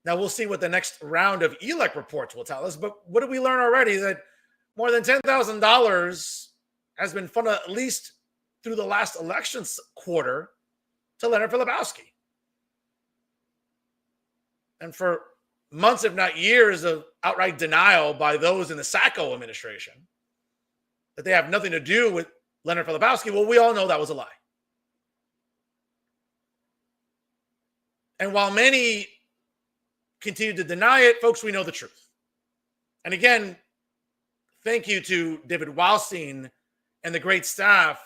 Now, we'll see what the next round of ELEC reports will tell us, but what did we learn already? That more than $10,000 has been funded, at least through the last elections quarter, to Leonard Filipowski. And for months, if not years, of outright denial by those in the Sacco administration that they have nothing to do with Leonard Filipowski, well, we all know that was a lie. And while many continue to deny it, folks, we know the truth. And again, thank you to David Wildstein and the great staff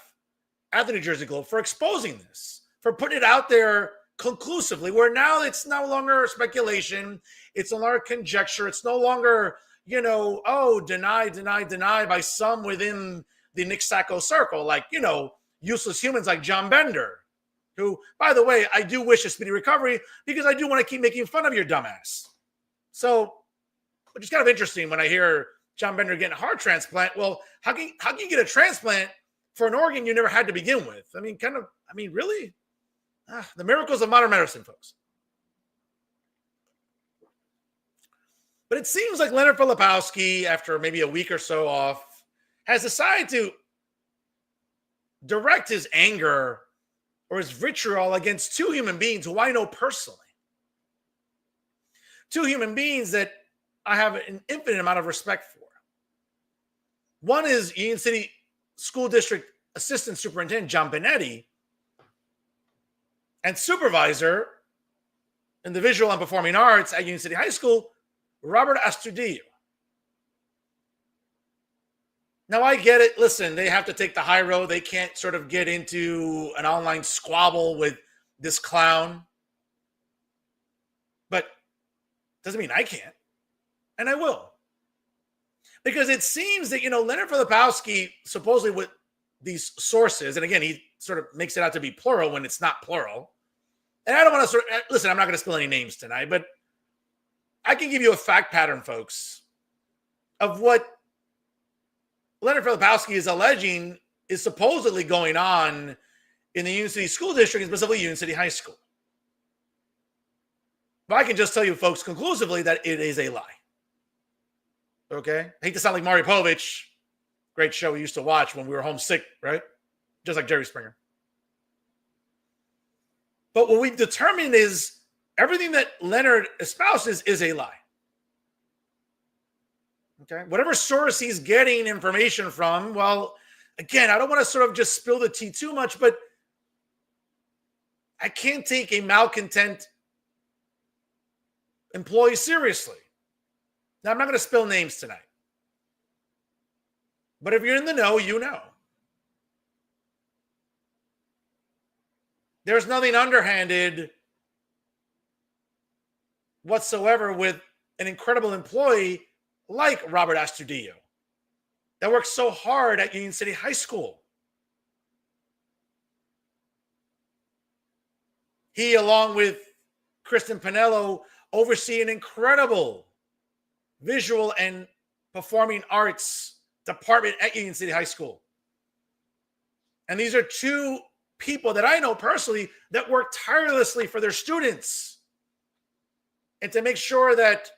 at the New Jersey Globe for exposing this, for putting it out there conclusively, where now it's no longer speculation. It's no longer conjecture. It's no longer, deny by some within the Nick Sacco circle. Like, useless humans like John Bender, who, by the way, I do wish a speedy recovery because I do want to keep making fun of your dumbass. So, which is kind of interesting when I hear John Bender getting a heart transplant. Well, how can you get a transplant for an organ you never had to begin with? I mean, really? The miracles of modern medicine, folks. But it seems like Leonard Filipowski, after maybe a week or so off, has decided to direct his anger or his vitriol against two human beings who I know personally. Two human beings that I have an infinite amount of respect for. One is Union City School District Assistant Superintendent John Benetti, and supervisor in the visual and performing arts at Union City High School, Robert Astudillo. Now, I get it. Listen, they have to take the high road. They can't sort of get into an online squabble with this clown. But doesn't mean I can't. And I will. Because it seems that, Leonard Filipowski, supposedly with these sources, and again, he sort of makes it out to be plural when it's not plural. And I don't want to listen, I'm not going to spill any names tonight, but I can give you a fact pattern, folks, of what Leonard Filipowski is alleging is supposedly going on in the Union City School District, and specifically Union City High School. But I can just tell you, folks, conclusively that it is a lie. Okay? I hate to sound like Maury Povich, great show we used to watch when we were homesick, right? Just like Jerry Springer. But what we've determined is everything that Leonard espouses is a lie. Okay? Whatever source he's getting information from, well, again, I don't want to sort of just spill the tea too much, but I can't take a malcontent employee seriously. Now, I'm not going to spill names tonight. But if you're in the know, you know. There's nothing underhanded whatsoever with an incredible employee like Robert Astudillo that works so hard at Union City High School. He, along with Kristen Pinello, oversee an incredible visual and performing arts department at Union City High School. And these are two people that I know personally that work tirelessly for their students and to make sure that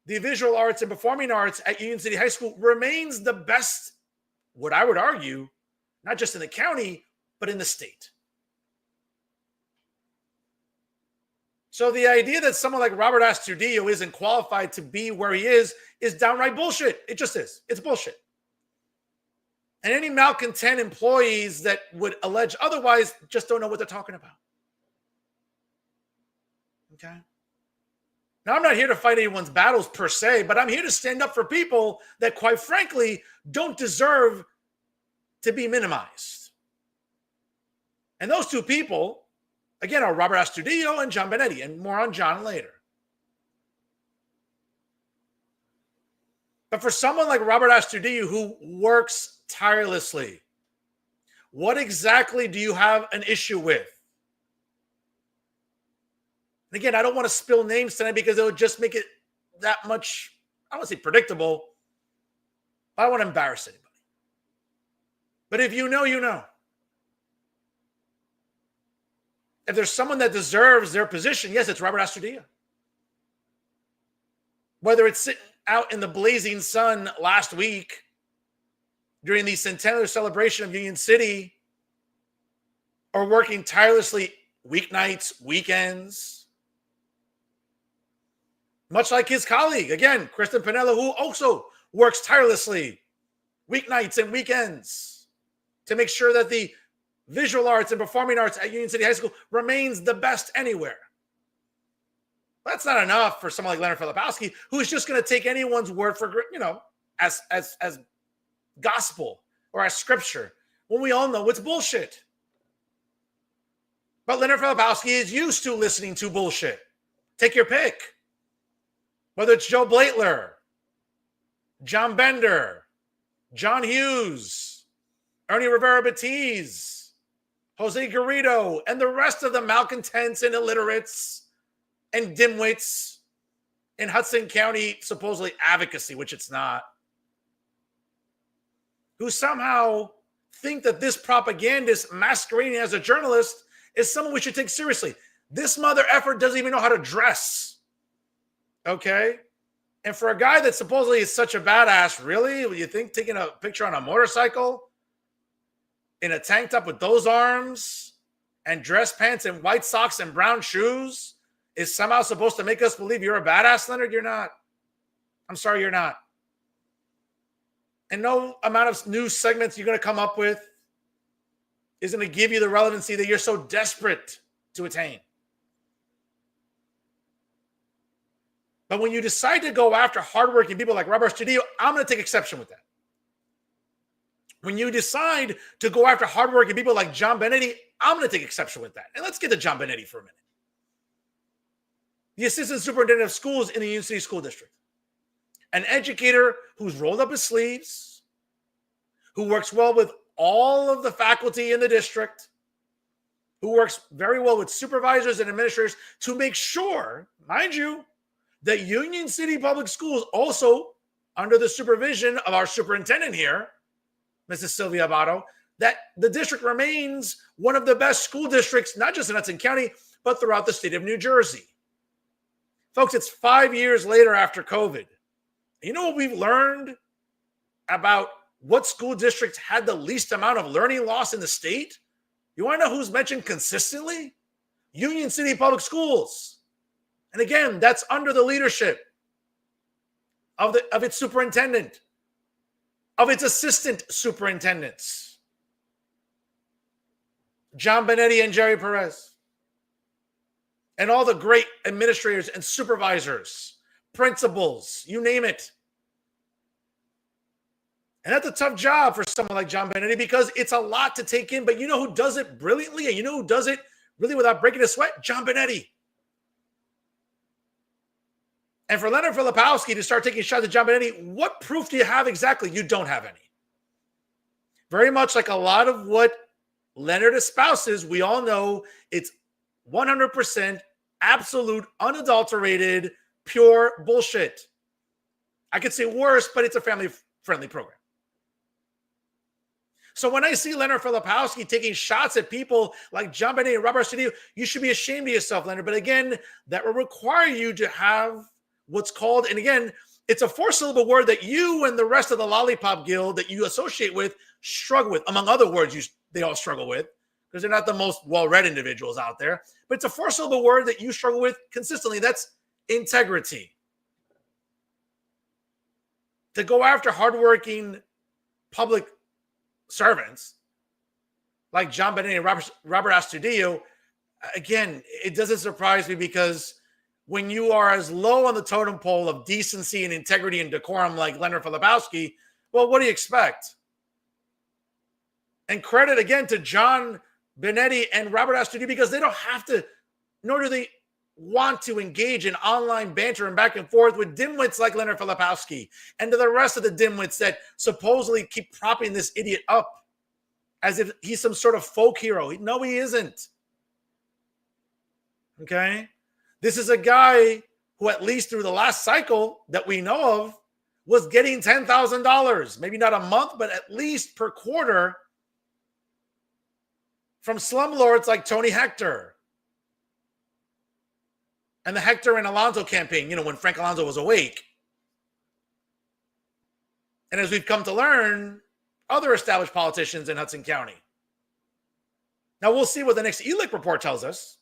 the visual arts and performing arts at Union City High School remains the best, what I would argue, not just in the county, but in the state. So the idea that someone like Robert Astudillo isn't qualified to be where he is downright bullshit. It just is. It's bullshit. And any malcontent employees that would allege otherwise just don't know what they're talking about. Okay? Now, I'm not here to fight anyone's battles per se, but I'm here to stand up for people that, quite frankly, don't deserve to be minimized. And those two people, again, are Robert Astudillo and John Benetti, and more on John later. But for someone like Robert Astudillo, who works tirelessly, what exactly do you have an issue with? And again, I don't want to spill names tonight because it would just make it that much, I don't want to say predictable. I don't want to embarrass anybody. But if you know, you know. If there's someone that deserves their position, yes, it's Robert Astudillo. Whether it's sitting out in the blazing sun last week during the centennial celebration of Union City, or working tirelessly weeknights, weekends, much like his colleague, again, Kristen Pinello, who also works tirelessly weeknights and weekends to make sure that the visual arts and performing arts at Union City High School remains the best anywhere. That's not enough for someone like Leonard Filipowski, who's just going to take anyone's word for, as gospel or as scripture, when we all know it's bullshit. But Leonard Filipowski is used to listening to bullshit. Take your pick. Whether it's Joe Blaitler, John Bender, John Hughes, Ernie Rivera-Batiz, Jose Garrido, and the rest of the malcontents and illiterates and dimwits in Hudson County supposedly advocacy, which it's not, who somehow think that this propagandist masquerading as a journalist is someone we should take seriously. This mother effer doesn't even know how to dress. Okay? And for a guy that supposedly is such a badass, really? You think taking a picture on a motorcycle in a tank top with those arms and dress pants and white socks and brown shoes is somehow supposed to make us believe you're a badass, Leonard? You're not. I'm sorry, you're not. And no amount of news segments you're going to come up with is going to give you the relevancy that you're so desperate to attain. But when you decide to go after hardworking people like Robert Studio, I'm going to take exception with that. When you decide to go after hardworking people like John Benetti, I'm going to take exception with that. And let's get to John Benetti for a minute. The assistant superintendent of schools in the Union City School District. An educator who's rolled up his sleeves, who works well with all of the faculty in the district, who works very well with supervisors and administrators to make sure, mind you, that Union City Public Schools, also under the supervision of our superintendent here, Mrs. Sylvia Abato, that the district remains one of the best school districts, not just in Hudson County, but throughout the state of New Jersey. Folks, it's 5 years later after COVID. You know what we've learned about what school districts had the least amount of learning loss in the state? You want to know who's mentioned consistently? Union City Public Schools. And again, that's under the leadership of its superintendent, of its assistant superintendents, John Benetti and Jerry Perez, and all the great administrators and supervisors, principals, you name it. And that's a tough job for someone like John Benetti because it's a lot to take in. But you know who does it brilliantly? And you know who does it really without breaking a sweat? John Benetti. And for Leonard Filipowski to start taking shots at John Benetti, what proof do you have exactly? You don't have any. Very much like a lot of what Leonard espouses, we all know it's 100% absolute, unadulterated, pure bullshit. I could say worse, but it's a family-friendly program. So when I see Leonard Filipowski taking shots at people like John Benetti and Robert Studio, you should be ashamed of yourself, Leonard. But again, that will require you to have what's called, and again, it's a 4-syllable word that you and the rest of the Lollipop Guild that you associate with struggle with, among other words they all struggle with, because they're not the most well-read individuals out there. But it's a 4-syllable word that you struggle with consistently. That's integrity. To go after hardworking public servants like John Benetti and Robert Astudillo, again, it doesn't surprise me because when you are as low on the totem pole of decency and integrity and decorum like Leonard Filipowski, well, what do you expect? And credit again to John Benetti and Robert Astudillo because they don't have to, nor do they want to engage in online banter and back and forth with dimwits like Leonard Filipowski and to the rest of the dimwits that supposedly keep propping this idiot up as if he's some sort of folk hero. No, he isn't. Okay? This is a guy who, at least through the last cycle that we know of, was getting $10,000, maybe not a month, but at least per quarter from slumlords like Tony Hector and the Hector and Alonzo campaign, when Frank Alonzo was awake. And as we've come to learn, other established politicians in Hudson County. Now, we'll see what the next ELIC report tells us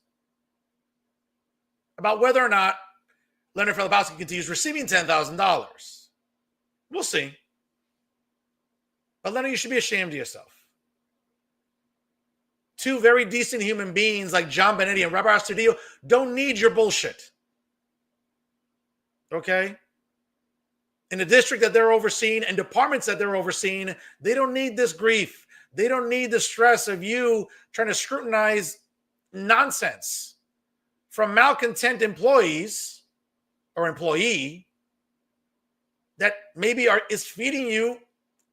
about whether or not Leonard Filipowski continues receiving $10,000. We'll see. But Leonard, you should be ashamed of yourself. Two very decent human beings like John Benetti and Robert Astudillo don't need your bullshit. Okay? In the district that they're overseeing and departments that they're overseeing, they don't need this grief. They don't need the stress of you trying to scrutinize nonsense from malcontent employees or employee that maybe is feeding you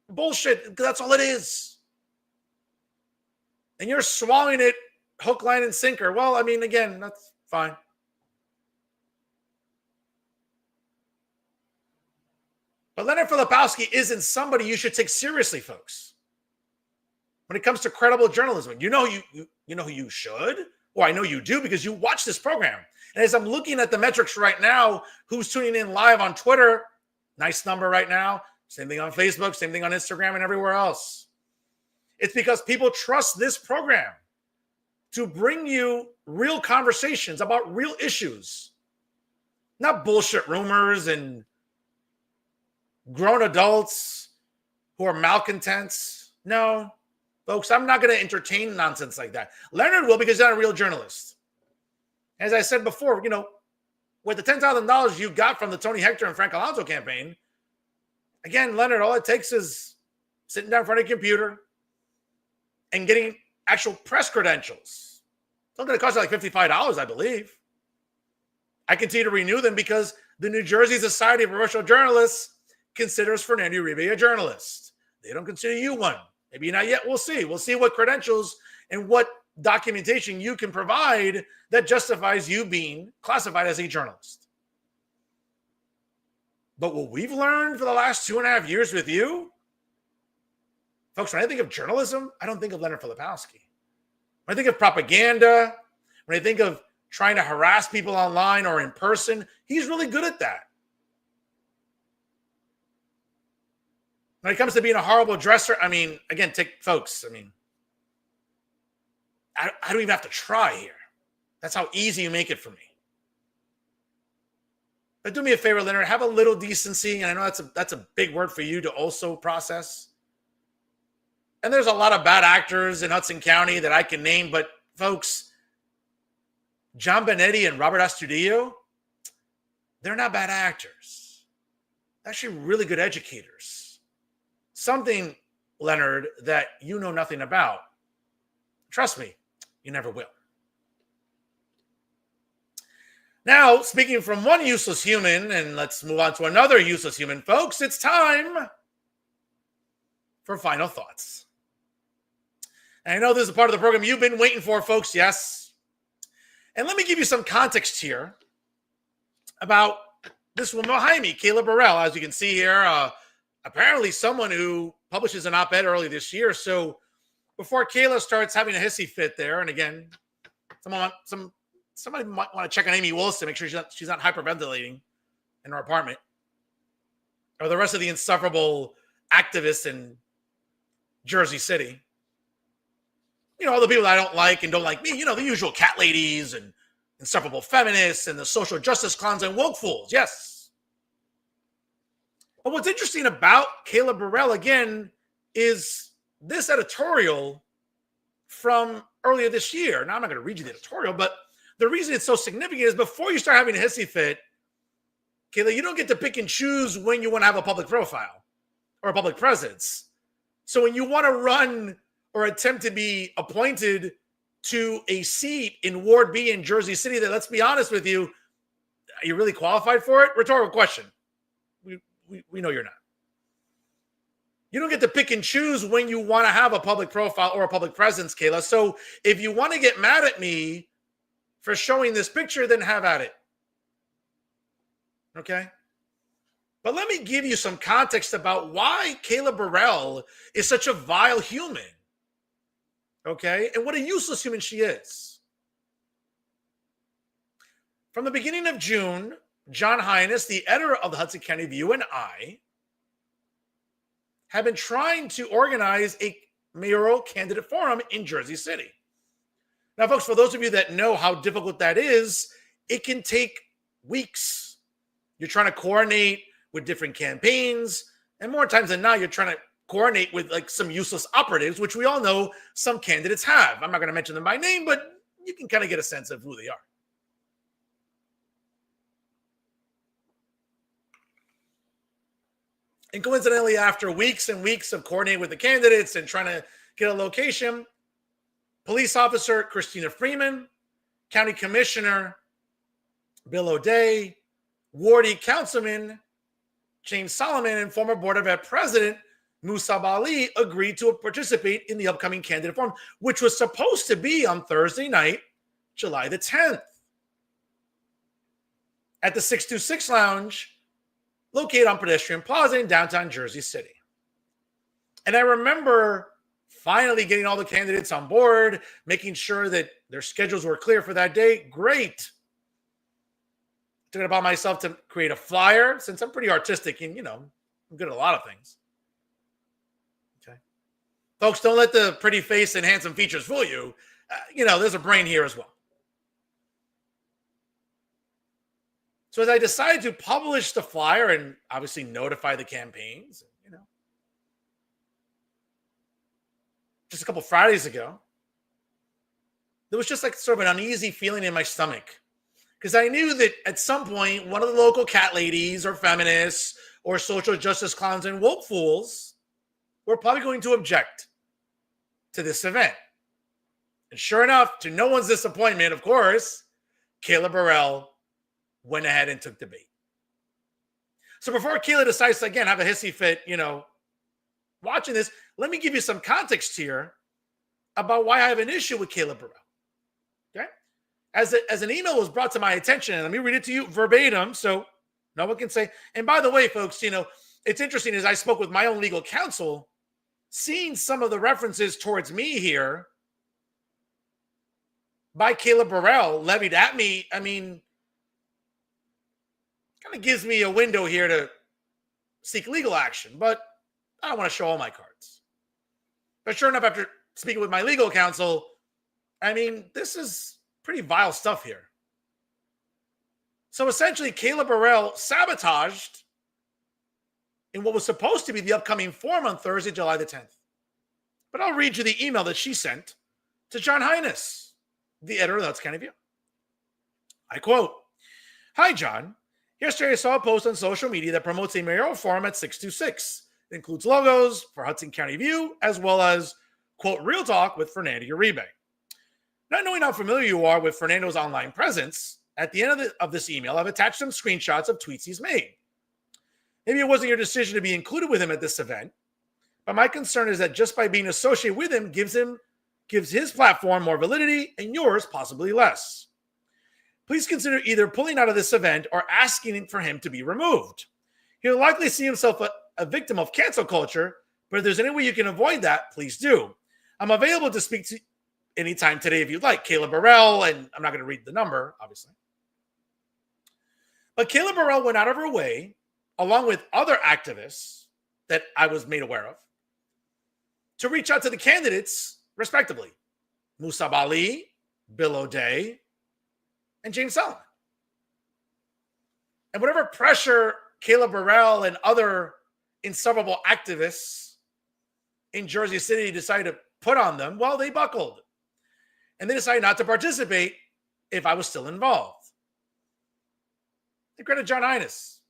bullshit. That's all it is. and you're swallowing it hook, line, and sinker. Well, I mean, again, that's fine. But Leonard Filipowski isn't somebody you should take seriously, folks. When it comes to credible journalism, you know who you should, or I know you do because you watch this program. And as I'm looking at the metrics right now, who's tuning in live on Twitter? Nice number right now. Same thing on Facebook, same thing on Instagram and everywhere else. It's because people trust this program to bring you real conversations about real issues, not bullshit rumors and grown adults who are malcontents. No, folks, I'm not going to entertain nonsense like that. Leonard will because he's not a real journalist. As I said before, with the $10,000 you got from the Tony Hector and Frank Alonso campaign, again, Leonard, all it takes is sitting down in front of a computer and getting actual press credentials. It's only going to cost you like $55, I believe. I continue to renew them because the New Jersey Society of Professional Journalists considers Fernando Uribe a journalist. They don't consider you one. Maybe not yet. We'll see. We'll see what credentials and what documentation you can provide that justifies you being classified as a journalist. But what we've learned for the last 2.5 years with you, folks, when I think of journalism, I don't think of Leonard Filipowski. When I think of propaganda, when I think of trying to harass people online or in person, he's really good at that. When it comes to being a horrible dresser, I mean, again, folks, I mean, I don't even have to try here. That's how easy you make it for me. But do me a favor, Leonard, have a little decency. And I know that's a big word for you to also process. And there's a lot of bad actors in Hudson County that I can name, but folks, John Benetti and Robert Astudillo, they're not bad actors. They're actually really good educators. Something, Leonard, that you know nothing about. Trust me, you never will. Now, speaking from one useless human, and let's move on to another useless human, folks, it's time for final thoughts. And I know this is a part of the program you've been waiting for, folks, yes. And let me give you some context here about this woman behind me, Kayla Burrell. As you can see here, apparently someone who publishes an op-ed early this year. Before Kayla starts having a hissy fit there, and again, somebody might want to check on Amy Willis to make sure she's not hyperventilating in her apartment, or the rest of the insufferable activists in Jersey City. All the people that I don't like and don't like me, the usual cat ladies and insufferable feminists and the social justice clowns and woke fools. Yes. But what's interesting about Kayla Burrell, again, is this editorial from earlier this year. Now, I'm not going to read you the editorial, but the reason it's so significant is before you start having a hissy fit, Kayla, you don't get to pick and choose when you want to have a public profile or a public presence. So when you want to run or attempt to be appointed to a seat in Ward B in Jersey City that, let's be honest with you, are you really qualified for it? Rhetorical question. We know you're not. You don't get to pick and choose when you want to have a public profile or a public presence, Kayla. So if you want to get mad at me for showing this picture, then have at it. Okay? But let me give you some context about why Kayla Burrell is such a vile human. Okay? And what a useless human she is. From the beginning of June, John Highness, the editor of the Hudson County View, and I have been trying to organize a mayoral candidate forum in Jersey City. Now, folks, for those of you that know how difficult that is, it can take weeks. You're trying to coordinate with different campaigns, and more times than not, you're trying to coordinate with like some useless operatives, which we all know some candidates have. I'm not going to mention them by name, but you can kind of get a sense of who they are. And coincidentally, after weeks and weeks of coordinating with the candidates and trying to get a location, police officer Christina Freeman, county commissioner Bill O'Day, Ward E councilman James Solomon, and former Board of Ed president Musab Ali agreed to participate in the upcoming candidate forum, which was supposed to be on Thursday night, July the 10th, at the 626 Lounge, located on Pedestrian Plaza in downtown Jersey City. And I remember finally getting all the candidates on board, making sure that their schedules were clear for that day. Great. Took it upon myself to create a flyer, since I'm pretty artistic and, I'm good at a lot of things. Okay. Folks, don't let the pretty face and handsome features fool you. There's a brain here as well. So as I decided to publish the flyer and obviously notify the campaigns, just a couple Fridays ago, there was just like sort of an uneasy feeling in my stomach, because I knew that at some point, one of the local cat ladies or feminists or social justice clowns and woke fools were probably going to object to this event. And sure enough, to no one's disappointment, of course, Kayla Burrell went ahead and took the bait. So before Kayla decides to, again, have a hissy fit, watching this, let me give you some context here about why I have an issue with Kayla Burrell. Okay? As an email was brought to my attention, and let me read it to you verbatim so no one can say, and by the way, folks, it's interesting, as I spoke with my own legal counsel, seeing some of the references towards me here by Kayla Burrell levied at me, kind of gives me a window here to seek legal action, but I don't want to show all my cards. But sure enough, after speaking with my legal counsel, this is pretty vile stuff here. So essentially, Kayla Burrell sabotaged in what was supposed to be the upcoming forum on Thursday, July the 10th. But I'll read you the email that she sent to John Highness, the editor of the Hudson County View. I quote, "Hi, John. Yesterday, I saw a post on social media that promotes a mayoral forum at 626. It includes logos for Hudson County View, as well as, quote, Real Talk with Fernando Uribe. Not knowing how familiar you are with Fernando's online presence, at the end of this email, I've attached some screenshots of tweets he's made. Maybe it wasn't your decision to be included with him at this event, but my concern is that just by being associated with him gives his platform more validity and yours possibly less. Please consider either pulling out of this event or asking for him to be removed. He'll likely see himself a victim of cancel culture, but if there's any way you can avoid that, please do. I'm available to speak to anytime today if you'd like. Kayla Burrell," and I'm not going to read the number, obviously. But Kayla Burrell went out of her way, along with other activists that I was made aware of, to reach out to the candidates, respectively. Musab Ali, Bill O'Day, and James Sullivan. And whatever pressure Kayla Burrell and other insufferable activists in Jersey City decided to put on them, well, they buckled. And they decided not to participate if I was still involved. To credit John Highness,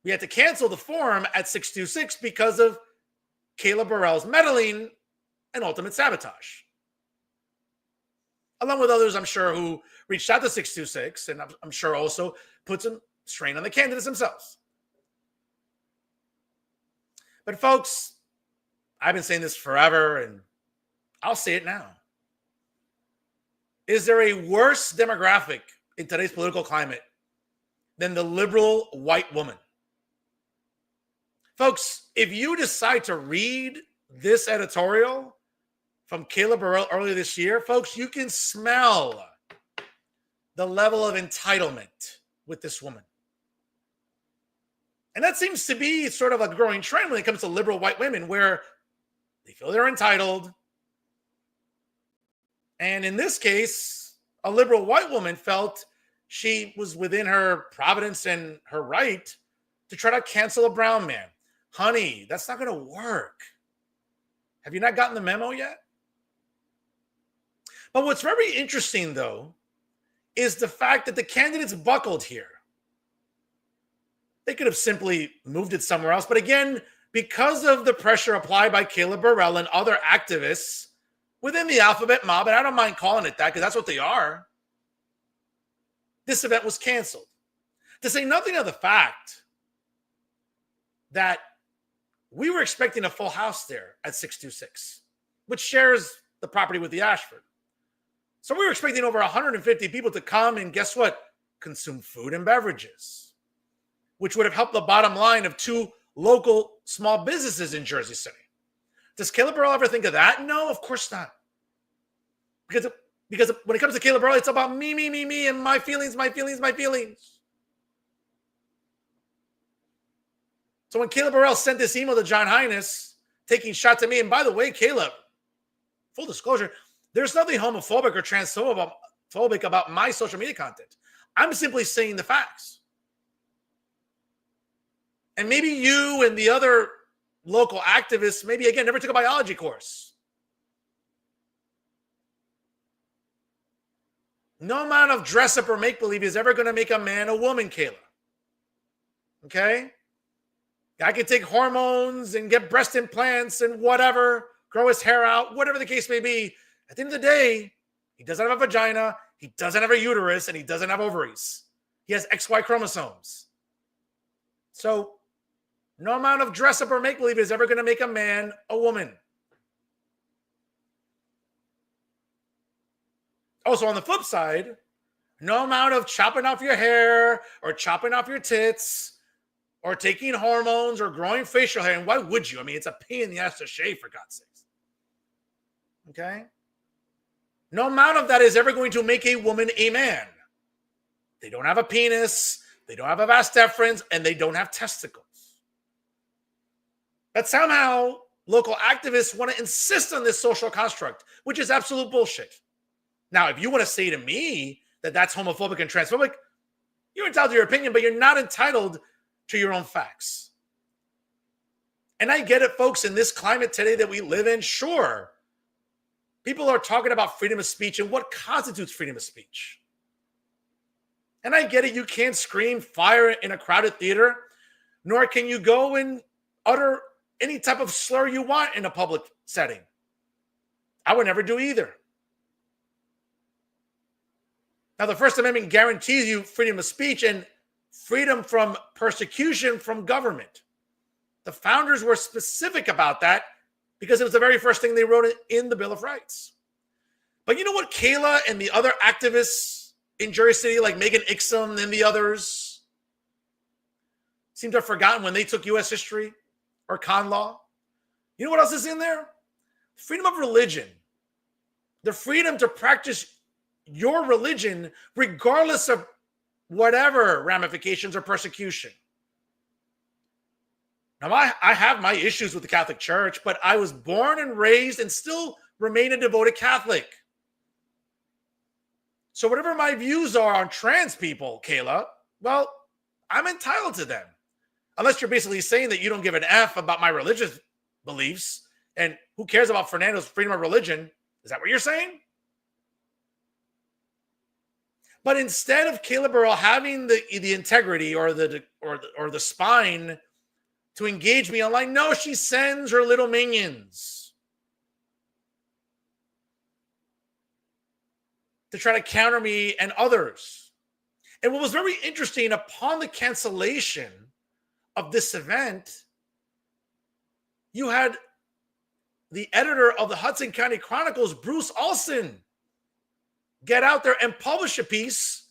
we had to cancel the forum at 626 because of Kayla Burrell's meddling and ultimate sabotage. Along with others, I'm sure, who reached out to 626, and I'm sure also put some strain on the candidates themselves. But folks, I've been saying this forever, and I'll say it now. Is there a worse demographic in today's political climate than the liberal white woman? Folks, if you decide to read this editorial from Kayla Burrell earlier this year, folks, you can smell the level of entitlement with this woman. And that seems to be sort of a growing trend when it comes to liberal white women, where they feel they're entitled. And in this case, a liberal white woman felt she was within her providence and her right to try to cancel a brown man. Honey, that's not going to work. Have you not gotten the memo yet? But what's very interesting, though, is the fact that the candidates buckled here. They could have simply moved it somewhere else. But again, because of the pressure applied by Kayla Burrell and other activists within the alphabet mob, and I don't mind calling it that because that's what they are, this event was canceled. To say nothing of the fact that We were expecting a full house there at 626, which shares the property with the Ashford. So we were expecting over 150 people to come and guess what? Consume food and beverages, which would have helped the bottom line of 2 local small businesses in Jersey City. Does Caleb Burrell ever think of that? No, of course not. Because when it comes to Caleb Burrell, it's about me, and my feelings. So when Caleb Burrell sent this email to John Highness, taking shots at me, and by the way, Caleb, full disclosure, there's nothing homophobic or transphobic about my social media content. I'm simply saying the facts. And maybe you and the other local activists, maybe again, never took a biology course. No amount of dress up or make believe is ever going to make a man a woman, Kayla. Okay? Guy can take hormones and get breast implants and whatever, grow his hair out, whatever the case may be. At the end of the day, he doesn't have a vagina, he doesn't have a uterus, and he doesn't have ovaries. He has XY chromosomes. So, no amount of dress up or make believe is ever going to make a man a woman. Also, on the flip side, no amount of chopping off your hair or chopping off your tits or taking hormones or growing facial hair. And why would you? I mean, it's a pain in the ass to shave, for God's sakes. Okay? No amount of that is ever going to make a woman a man. They don't have a penis, they don't have a vas deferens, and they don't have testicles. But somehow, local activists want to insist on this social construct, which is absolute bullshit. Now, if you want to say to me that that's homophobic and transphobic, you're entitled to your opinion, but you're not entitled to your own facts. And I get it, folks, in this climate today that we live in, sure, people are talking about freedom of speech and what constitutes freedom of speech. And I get it, you can't scream fire in a crowded theater, nor can you go and utter any type of slur you want in a public setting. I would never do either. Now, the First Amendment guarantees you freedom of speech and freedom from persecution from government. The founders were specific about that because it was the very first thing they wrote in the Bill of Rights. But you know what Kayla and the other activists in Jersey City, like Megan Ixom and the others, seem to have forgotten when they took U.S. history or con law? You know what else is in there? Freedom of religion. The freedom to practice your religion regardless of whatever ramifications or persecution. Now, I have my issues with the Catholic Church, but I was born and raised and still remain a devoted Catholic. So whatever my views are on trans people, Kayla, well, I'm entitled to them. Unless you're basically saying that you don't give an F about my religious beliefs, and who cares about Fernando's freedom of religion? Is that what you're saying? But instead of Caleb Burrell having the integrity or the spine to engage me online, no, she sends her little minions to try to counter me and others. And what was very interesting, upon the cancellation of this event, you had the editor of the Hudson County Chronicles, Bruce Alston, get out there and publish a piece,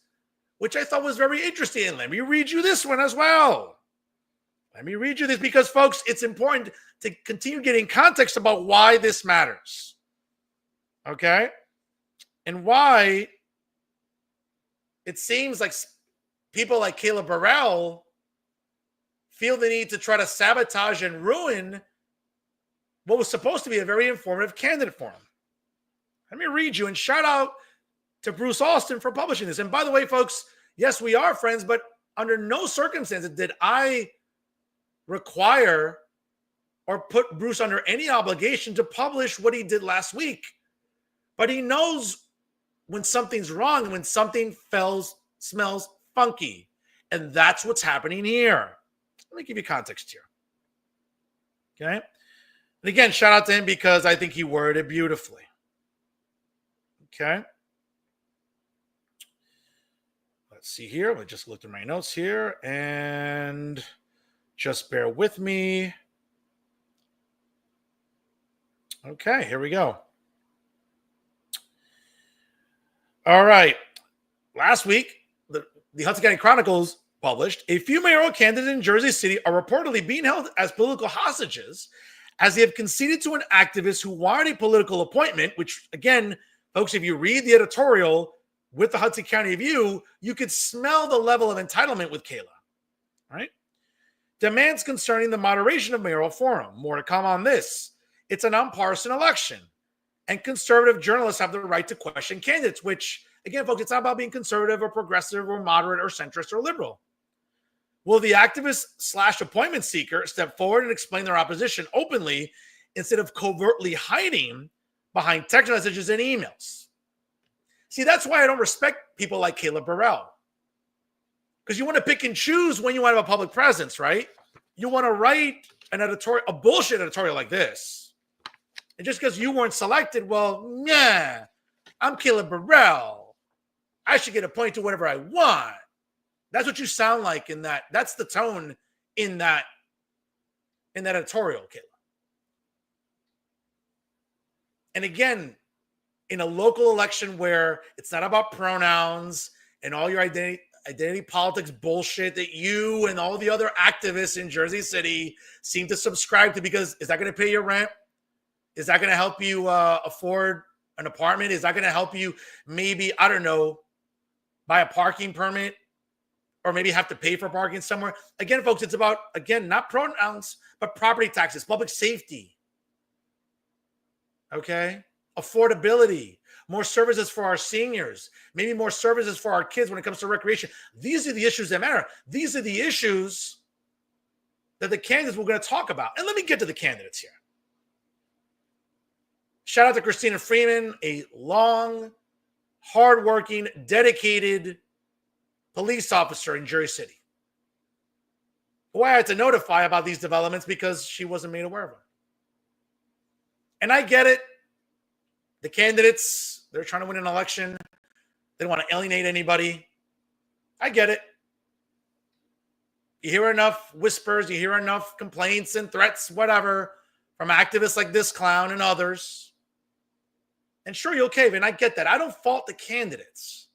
which I thought was very interesting. And let me read you this one as well. Let me read you this because, folks, it's important to continue getting context about why this matters. Okay? And why it seems like people like Caleb Burrell feel the need to try to sabotage and ruin what was supposed to be a very informative candidate for him. Let me read you, and shout out to Bruce Alston for publishing this. And by the way, folks, yes, we are friends, but under no circumstances did I require or put Bruce under any obligation to publish what he did last week. But he knows when something's wrong and when something smells funky. And that's what's happening here. Let me give you context here. Okay? And again, shout out to him because I think he worded it beautifully. Okay? Let's see here. I just looked at my notes here and just bear with me. Okay, here we go. All right. Last week, the Hudson County Chronicles published a few mayoral candidates in Jersey City are reportedly being held as political hostages as they have conceded to an activist who wanted a political appointment, which, again, folks, if you read the editorial with the Hudson County View, you could smell the level of entitlement with Kayla, right? Demands concerning the moderation of mayoral forum. More to come on this. It's a nonpartisan election, and conservative journalists have the right to question candidates, which, again, folks, it's not about being conservative or progressive or moderate or centrist or liberal. Will the activist / appointment seeker step forward and explain their opposition openly instead of covertly hiding behind text messages and emails? See, that's why I don't respect people like Caleb Burrell. Because you want to pick and choose when you want to have a public presence, right? You want to write an editorial, a bullshit editorial like this. And just because you weren't selected, well, yeah, I'm Caleb Burrell. I should get appointed to whatever I want. That's what you sound like in that. That's the tone in that editorial, Kayla. And again, in a local election where it's not about pronouns and all your identity politics bullshit that you and all the other activists in Jersey City seem to subscribe to, because is that going to pay your rent? Is that going to help you afford an apartment? Is that going to help you maybe, I don't know, buy a parking permit? Or maybe have to pay for parking somewhere. Again, folks, it's about, again, not pronouns, but property taxes, public safety. Okay? Affordability, more services for our seniors, maybe more services for our kids when it comes to recreation. These are the issues that matter. These are the issues that the candidates we're going to talk about. And let me get to the candidates here. Shout out to Christina Freeman, a long, hardworking, dedicated police officer in Jersey City, who I had to notify about these developments because she wasn't made aware of them. And I get it. The candidates, they're trying to win an election. They don't want to alienate anybody. I get it. You hear enough whispers, you hear enough complaints and threats, whatever, from activists like this clown and others. And sure, you'll cave in. I get that. I don't fault the candidates.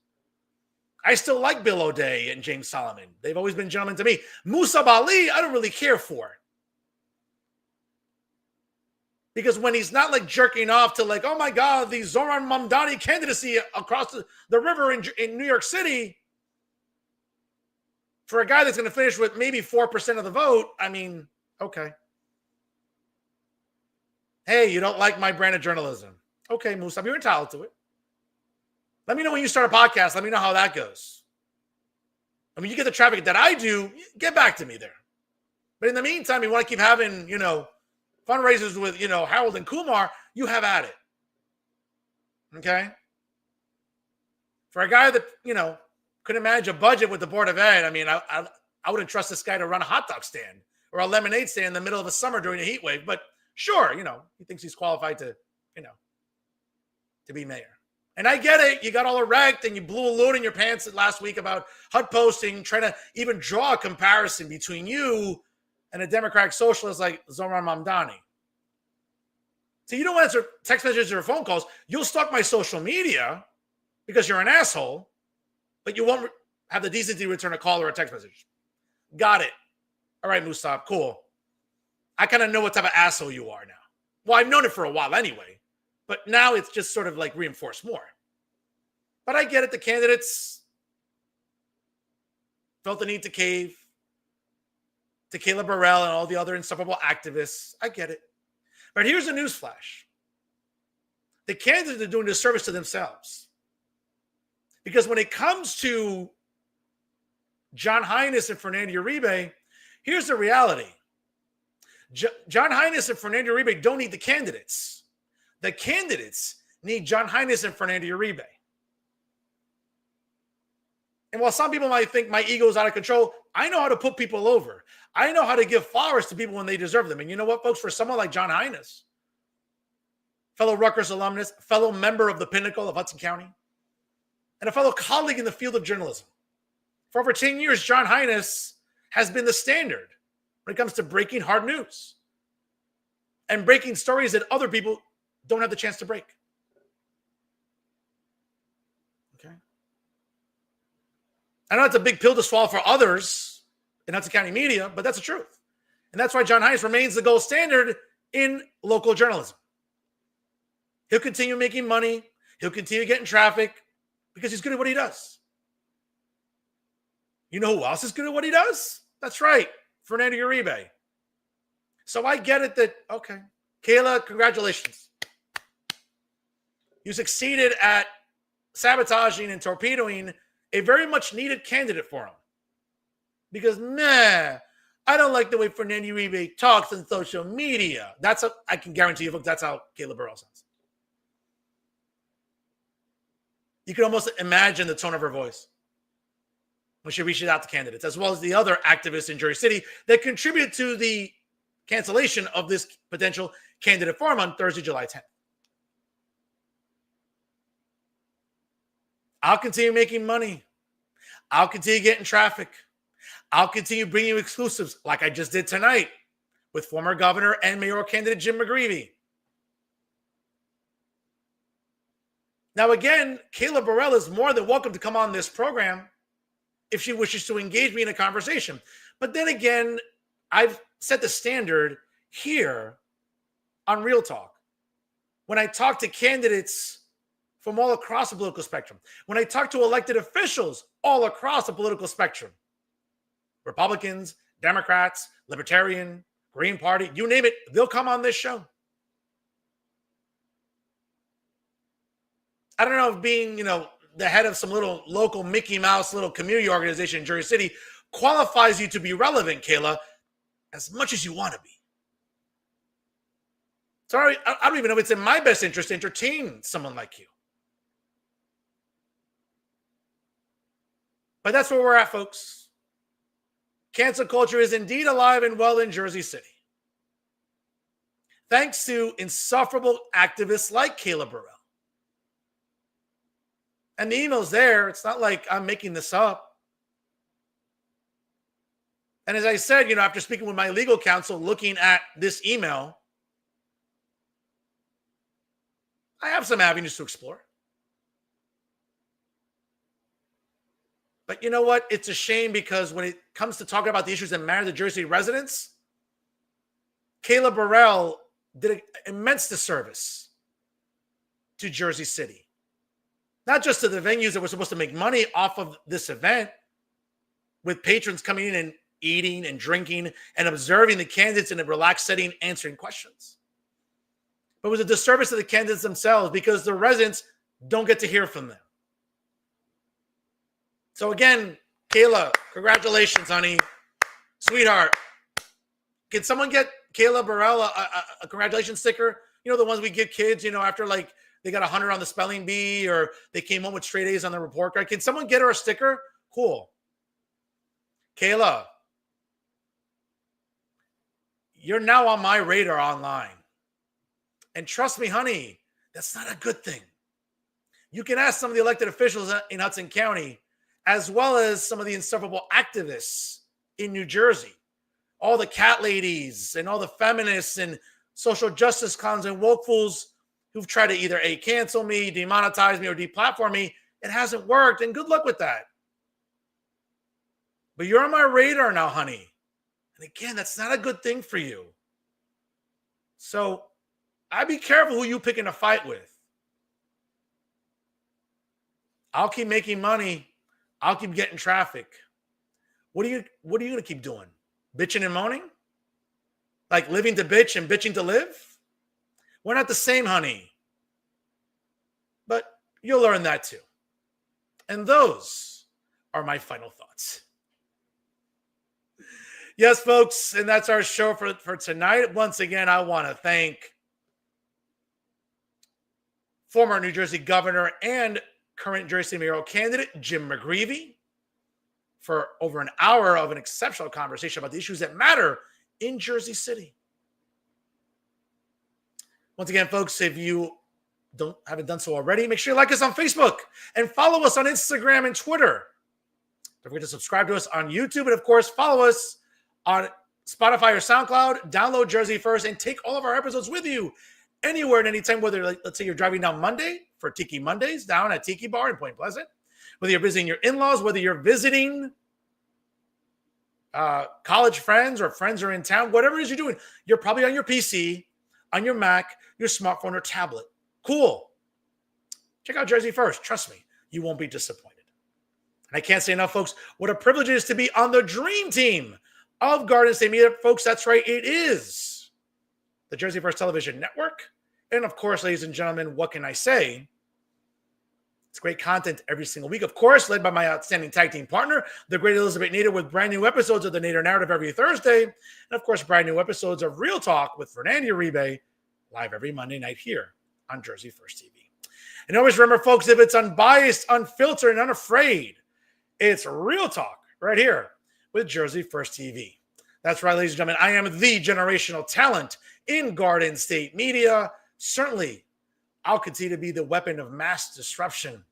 I still like Bill O'Day and James Solomon. They've always been gentlemen to me. Musab Ali, I don't really care for. Because when he's not like jerking off to like, oh my God, the Zoran Mamdani candidacy across the river in New York City, for a guy that's going to finish with maybe 4% of the vote, I mean, okay. Hey, you don't like my brand of journalism. Okay, Musab, you're entitled to it. Let me know when you start a podcast. Let me know how that goes. I mean, you get the traffic that I do, get back to me there. But in the meantime, you want to keep having, fundraisers with, Harold and Kumar, you have at it. Okay? For a guy that, couldn't manage a budget with the Board of Ed, I mean, I wouldn't trust this guy to run a hot dog stand or a lemonade stand in the middle of a summer during a heat wave. But sure, he thinks he's qualified to be mayor. And I get it. You got all erect and you blew a load in your pants last week about HUD posting, trying to even draw a comparison between you and a Democratic socialist like Zoran Mamdani. So you don't answer text messages or phone calls. You'll stalk my social media because you're an asshole, but you won't have the decency to return a call or a text message. Got it. All right, Musab, cool. I kind of know what type of asshole you are now. Well, I've known it for a while anyway. But now it's just sort of like reinforced more. But I get it. The candidates felt the need to cave to Caleb Burrell and all the other insufferable activists. I get it. But here's a newsflash. The candidates are doing a disservice to themselves. Because when it comes to John Heinous and Fernando Uribe, here's the reality. John Heinous and Fernando Uribe don't need the candidates. The candidates need John Heinous and Fernando Uribe. And while some people might think my ego is out of control, I know how to put people over. I know how to give flowers to people when they deserve them. And you know what, folks? For someone like John Heinous, fellow Rutgers alumnus, fellow member of the pinnacle of Hudson County, and a fellow colleague in the field of journalism, for over 10 years, John Heinous has been the standard when it comes to breaking hard news and breaking stories that other people don't have the chance to break. Okay. I know it's a big pill to swallow for others in Hudson County media, but that's the truth. And that's why John Hines remains the gold standard in local journalism. He'll continue making money. He'll continue getting traffic because he's good at what he does. You know who else is good at what he does? That's right, Fernando Uribe. So I get it that, okay, Kayla, congratulations. You succeeded at sabotaging and torpedoing a very much needed candidate for him. Because, I don't like the way Fernando Uribe talks on social media. I can guarantee you, folks, that's how Kayla Burrell sounds. You can almost imagine the tone of her voice when she reaches out to candidates, as well as the other activists in Jersey City that contributed to the cancellation of this potential candidate forum on Thursday, July 10th. I'll continue making money. I'll continue getting traffic. I'll continue bringing you exclusives like I just did tonight with former governor and mayoral candidate Jim McGreevey. Now, again, Kayla Burrell is more than welcome to come on this program if she wishes to engage me in a conversation. But then again, I've set the standard here on Real Talk. When I talk to candidates from all across the political spectrum, when I talk to elected officials all across the political spectrum, Republicans, Democrats, Libertarian, Green Party, you name it, they'll come on this show. I don't know if being, the head of some little local Mickey Mouse little community organization in Jersey City qualifies you to be relevant, Kayla, as much as you want to be. Sorry, I don't even know if it's in my best interest to entertain someone like you. But that's where we're at, folks. Cancel culture is indeed alive and well in Jersey City. Thanks to insufferable activists like Kayla Burrell. And the email's there. It's not like I'm making this up. And as I said, after speaking with my legal counsel, looking at this email, I have some avenues to explore. But you know what? It's a shame because when it comes to talking about the issues that matter to Jersey residents, Kayla Burrell did an immense disservice to Jersey City. Not just to the venues that were supposed to make money off of this event, with patrons coming in and eating and drinking and observing the candidates in a relaxed setting, answering questions. But it was a disservice to the candidates themselves because the residents don't get to hear from them. So again, Kayla, congratulations, honey. Sweetheart. Can someone get Kayla Burrell a congratulations sticker? The ones we give kids, after they got 100 on the spelling bee or they came home with straight A's on the report card. Can someone get her a sticker? Cool. Kayla, you're now on my radar online. And trust me, honey, that's not a good thing. You can ask some of the elected officials in Hudson County, as well as some of the insufferable activists in New Jersey, all the cat ladies and all the feminists and social justice cons and woke fools who've tried to either cancel me, demonetize me, or deplatform me. It hasn't worked, and good luck with that. But you're on my radar now, honey. And again, that's not a good thing for you. So I'd be careful who you picking a fight with. I'll keep making money. I'll keep getting traffic. What are you going to keep doing? Bitching and moaning? Like living to bitch and bitching to live? We're not the same, honey. But you'll learn that too. And those are my final thoughts. Yes, folks, and that's our show for tonight. Once again, I want to thank former New Jersey governor and current Jersey mayoral candidate Jim McGreevey for over an hour of an exceptional conversation about the issues that matter in Jersey City. Once again, folks, if you haven't done so already, make sure you like us on Facebook and follow us on Instagram and Twitter. Don't forget to subscribe to us on YouTube. And of course, follow us on Spotify or SoundCloud. Download Jersey First and take all of our episodes with you anywhere at any time, whether, like, let's say you're driving down Monday for Tiki Mondays down at Tiki Bar in Point Pleasant, whether you're visiting your in-laws, whether you're visiting college friends or friends are in town, whatever it is you're doing, you're probably on your PC, on your Mac, your smartphone, or tablet. Cool. Check out Jersey First. Trust me, you won't be disappointed. And I can't say enough, folks, what a privilege it is to be on the dream team of Garden State Media. Folks, that's right, it is the Jersey First Television Network. And of course, ladies and gentlemen, what can I say? It's great content every single week, of course, led by my outstanding tag team partner, the great Elizabeth Nader, with brand new episodes of the Nader Narrative every Thursday. And of course, brand new episodes of Real Talk with Fernando Uribe, live every Monday night here on Jersey First TV. And always remember, folks, if it's unbiased, unfiltered, and unafraid, it's Real Talk right here with Jersey First TV. That's right, ladies and gentlemen. I am the generational talent in Garden State Media. Certainly, I'll continue to be the weapon of mass disruption.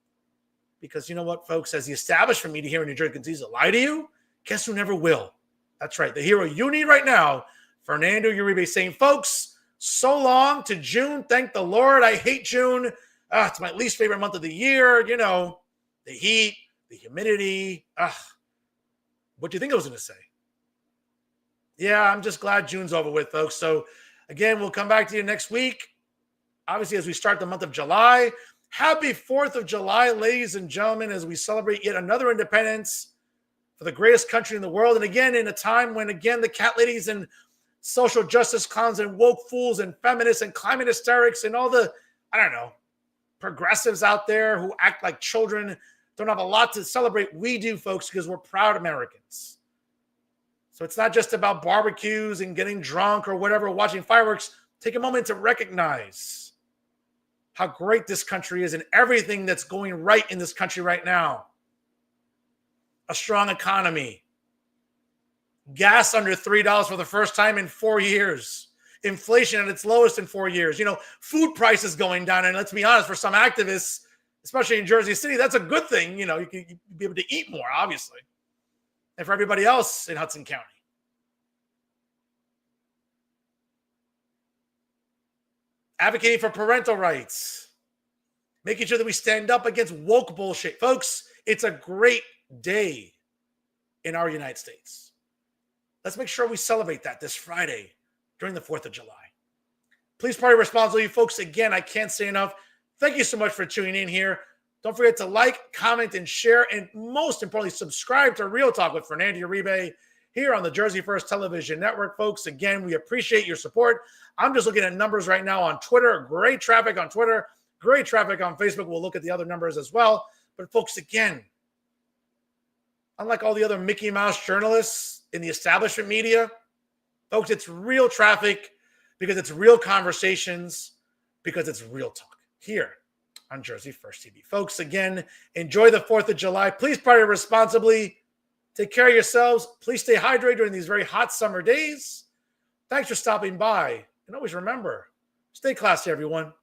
Because you know what, folks? As the establishment media here in New Jersey continues to lie to you, guess who never will? That's right. The hero you need right now, Fernando Uribe, saying, folks, so long to June. Thank the Lord. I hate June. It's my least favorite month of the year. You know, the heat, the humidity. What do you think I was going to say? Yeah, I'm just glad June's over with, folks. So, again, we'll come back to you next week. Obviously, as we start the month of July. Happy 4th of July, ladies and gentlemen, as we celebrate yet another independence for the greatest country in the world. And again, in a time when, again, the cat ladies and social justice clowns and woke fools and feminists and climate hysterics and all the, progressives out there who act like children don't have a lot to celebrate. We do, folks, because we're proud Americans. So it's not just about barbecues and getting drunk or whatever, watching fireworks. Take a moment to recognize how great this country is and everything that's going right in this country right now. A strong economy. Gas under $3 for the first time in 4 years. Inflation at its lowest in 4 years. You know, food prices going down. And let's be honest, for some activists, especially in Jersey City, that's a good thing. You know, you can be able to eat more, obviously. And for everybody else in Hudson County. Advocating for parental rights. Making sure that we stand up against woke bullshit. Folks, it's a great day in our United States. Let's make sure we celebrate that this Friday during the 4th of July. Please party responsibly, folks. Again, I can't say enough. Thank you so much for tuning in here. Don't forget to like, comment, and share. And most importantly, subscribe to Real Talk with Fernando Uribe here on the Jersey First Television Network, folks. Again, we appreciate your support. I'm just looking at numbers right now on Twitter. Great traffic on Twitter. Great traffic on Facebook. We'll look at the other numbers as well. But folks, again, unlike all the other Mickey Mouse journalists in the establishment media, folks, it's real traffic because it's real conversations, because it's real talk here on Jersey First TV. Folks, again, enjoy the 4th of July. Please party responsibly. Take care of yourselves. Please stay hydrated during these very hot summer days. Thanks for stopping by. And always remember, stay classy, everyone.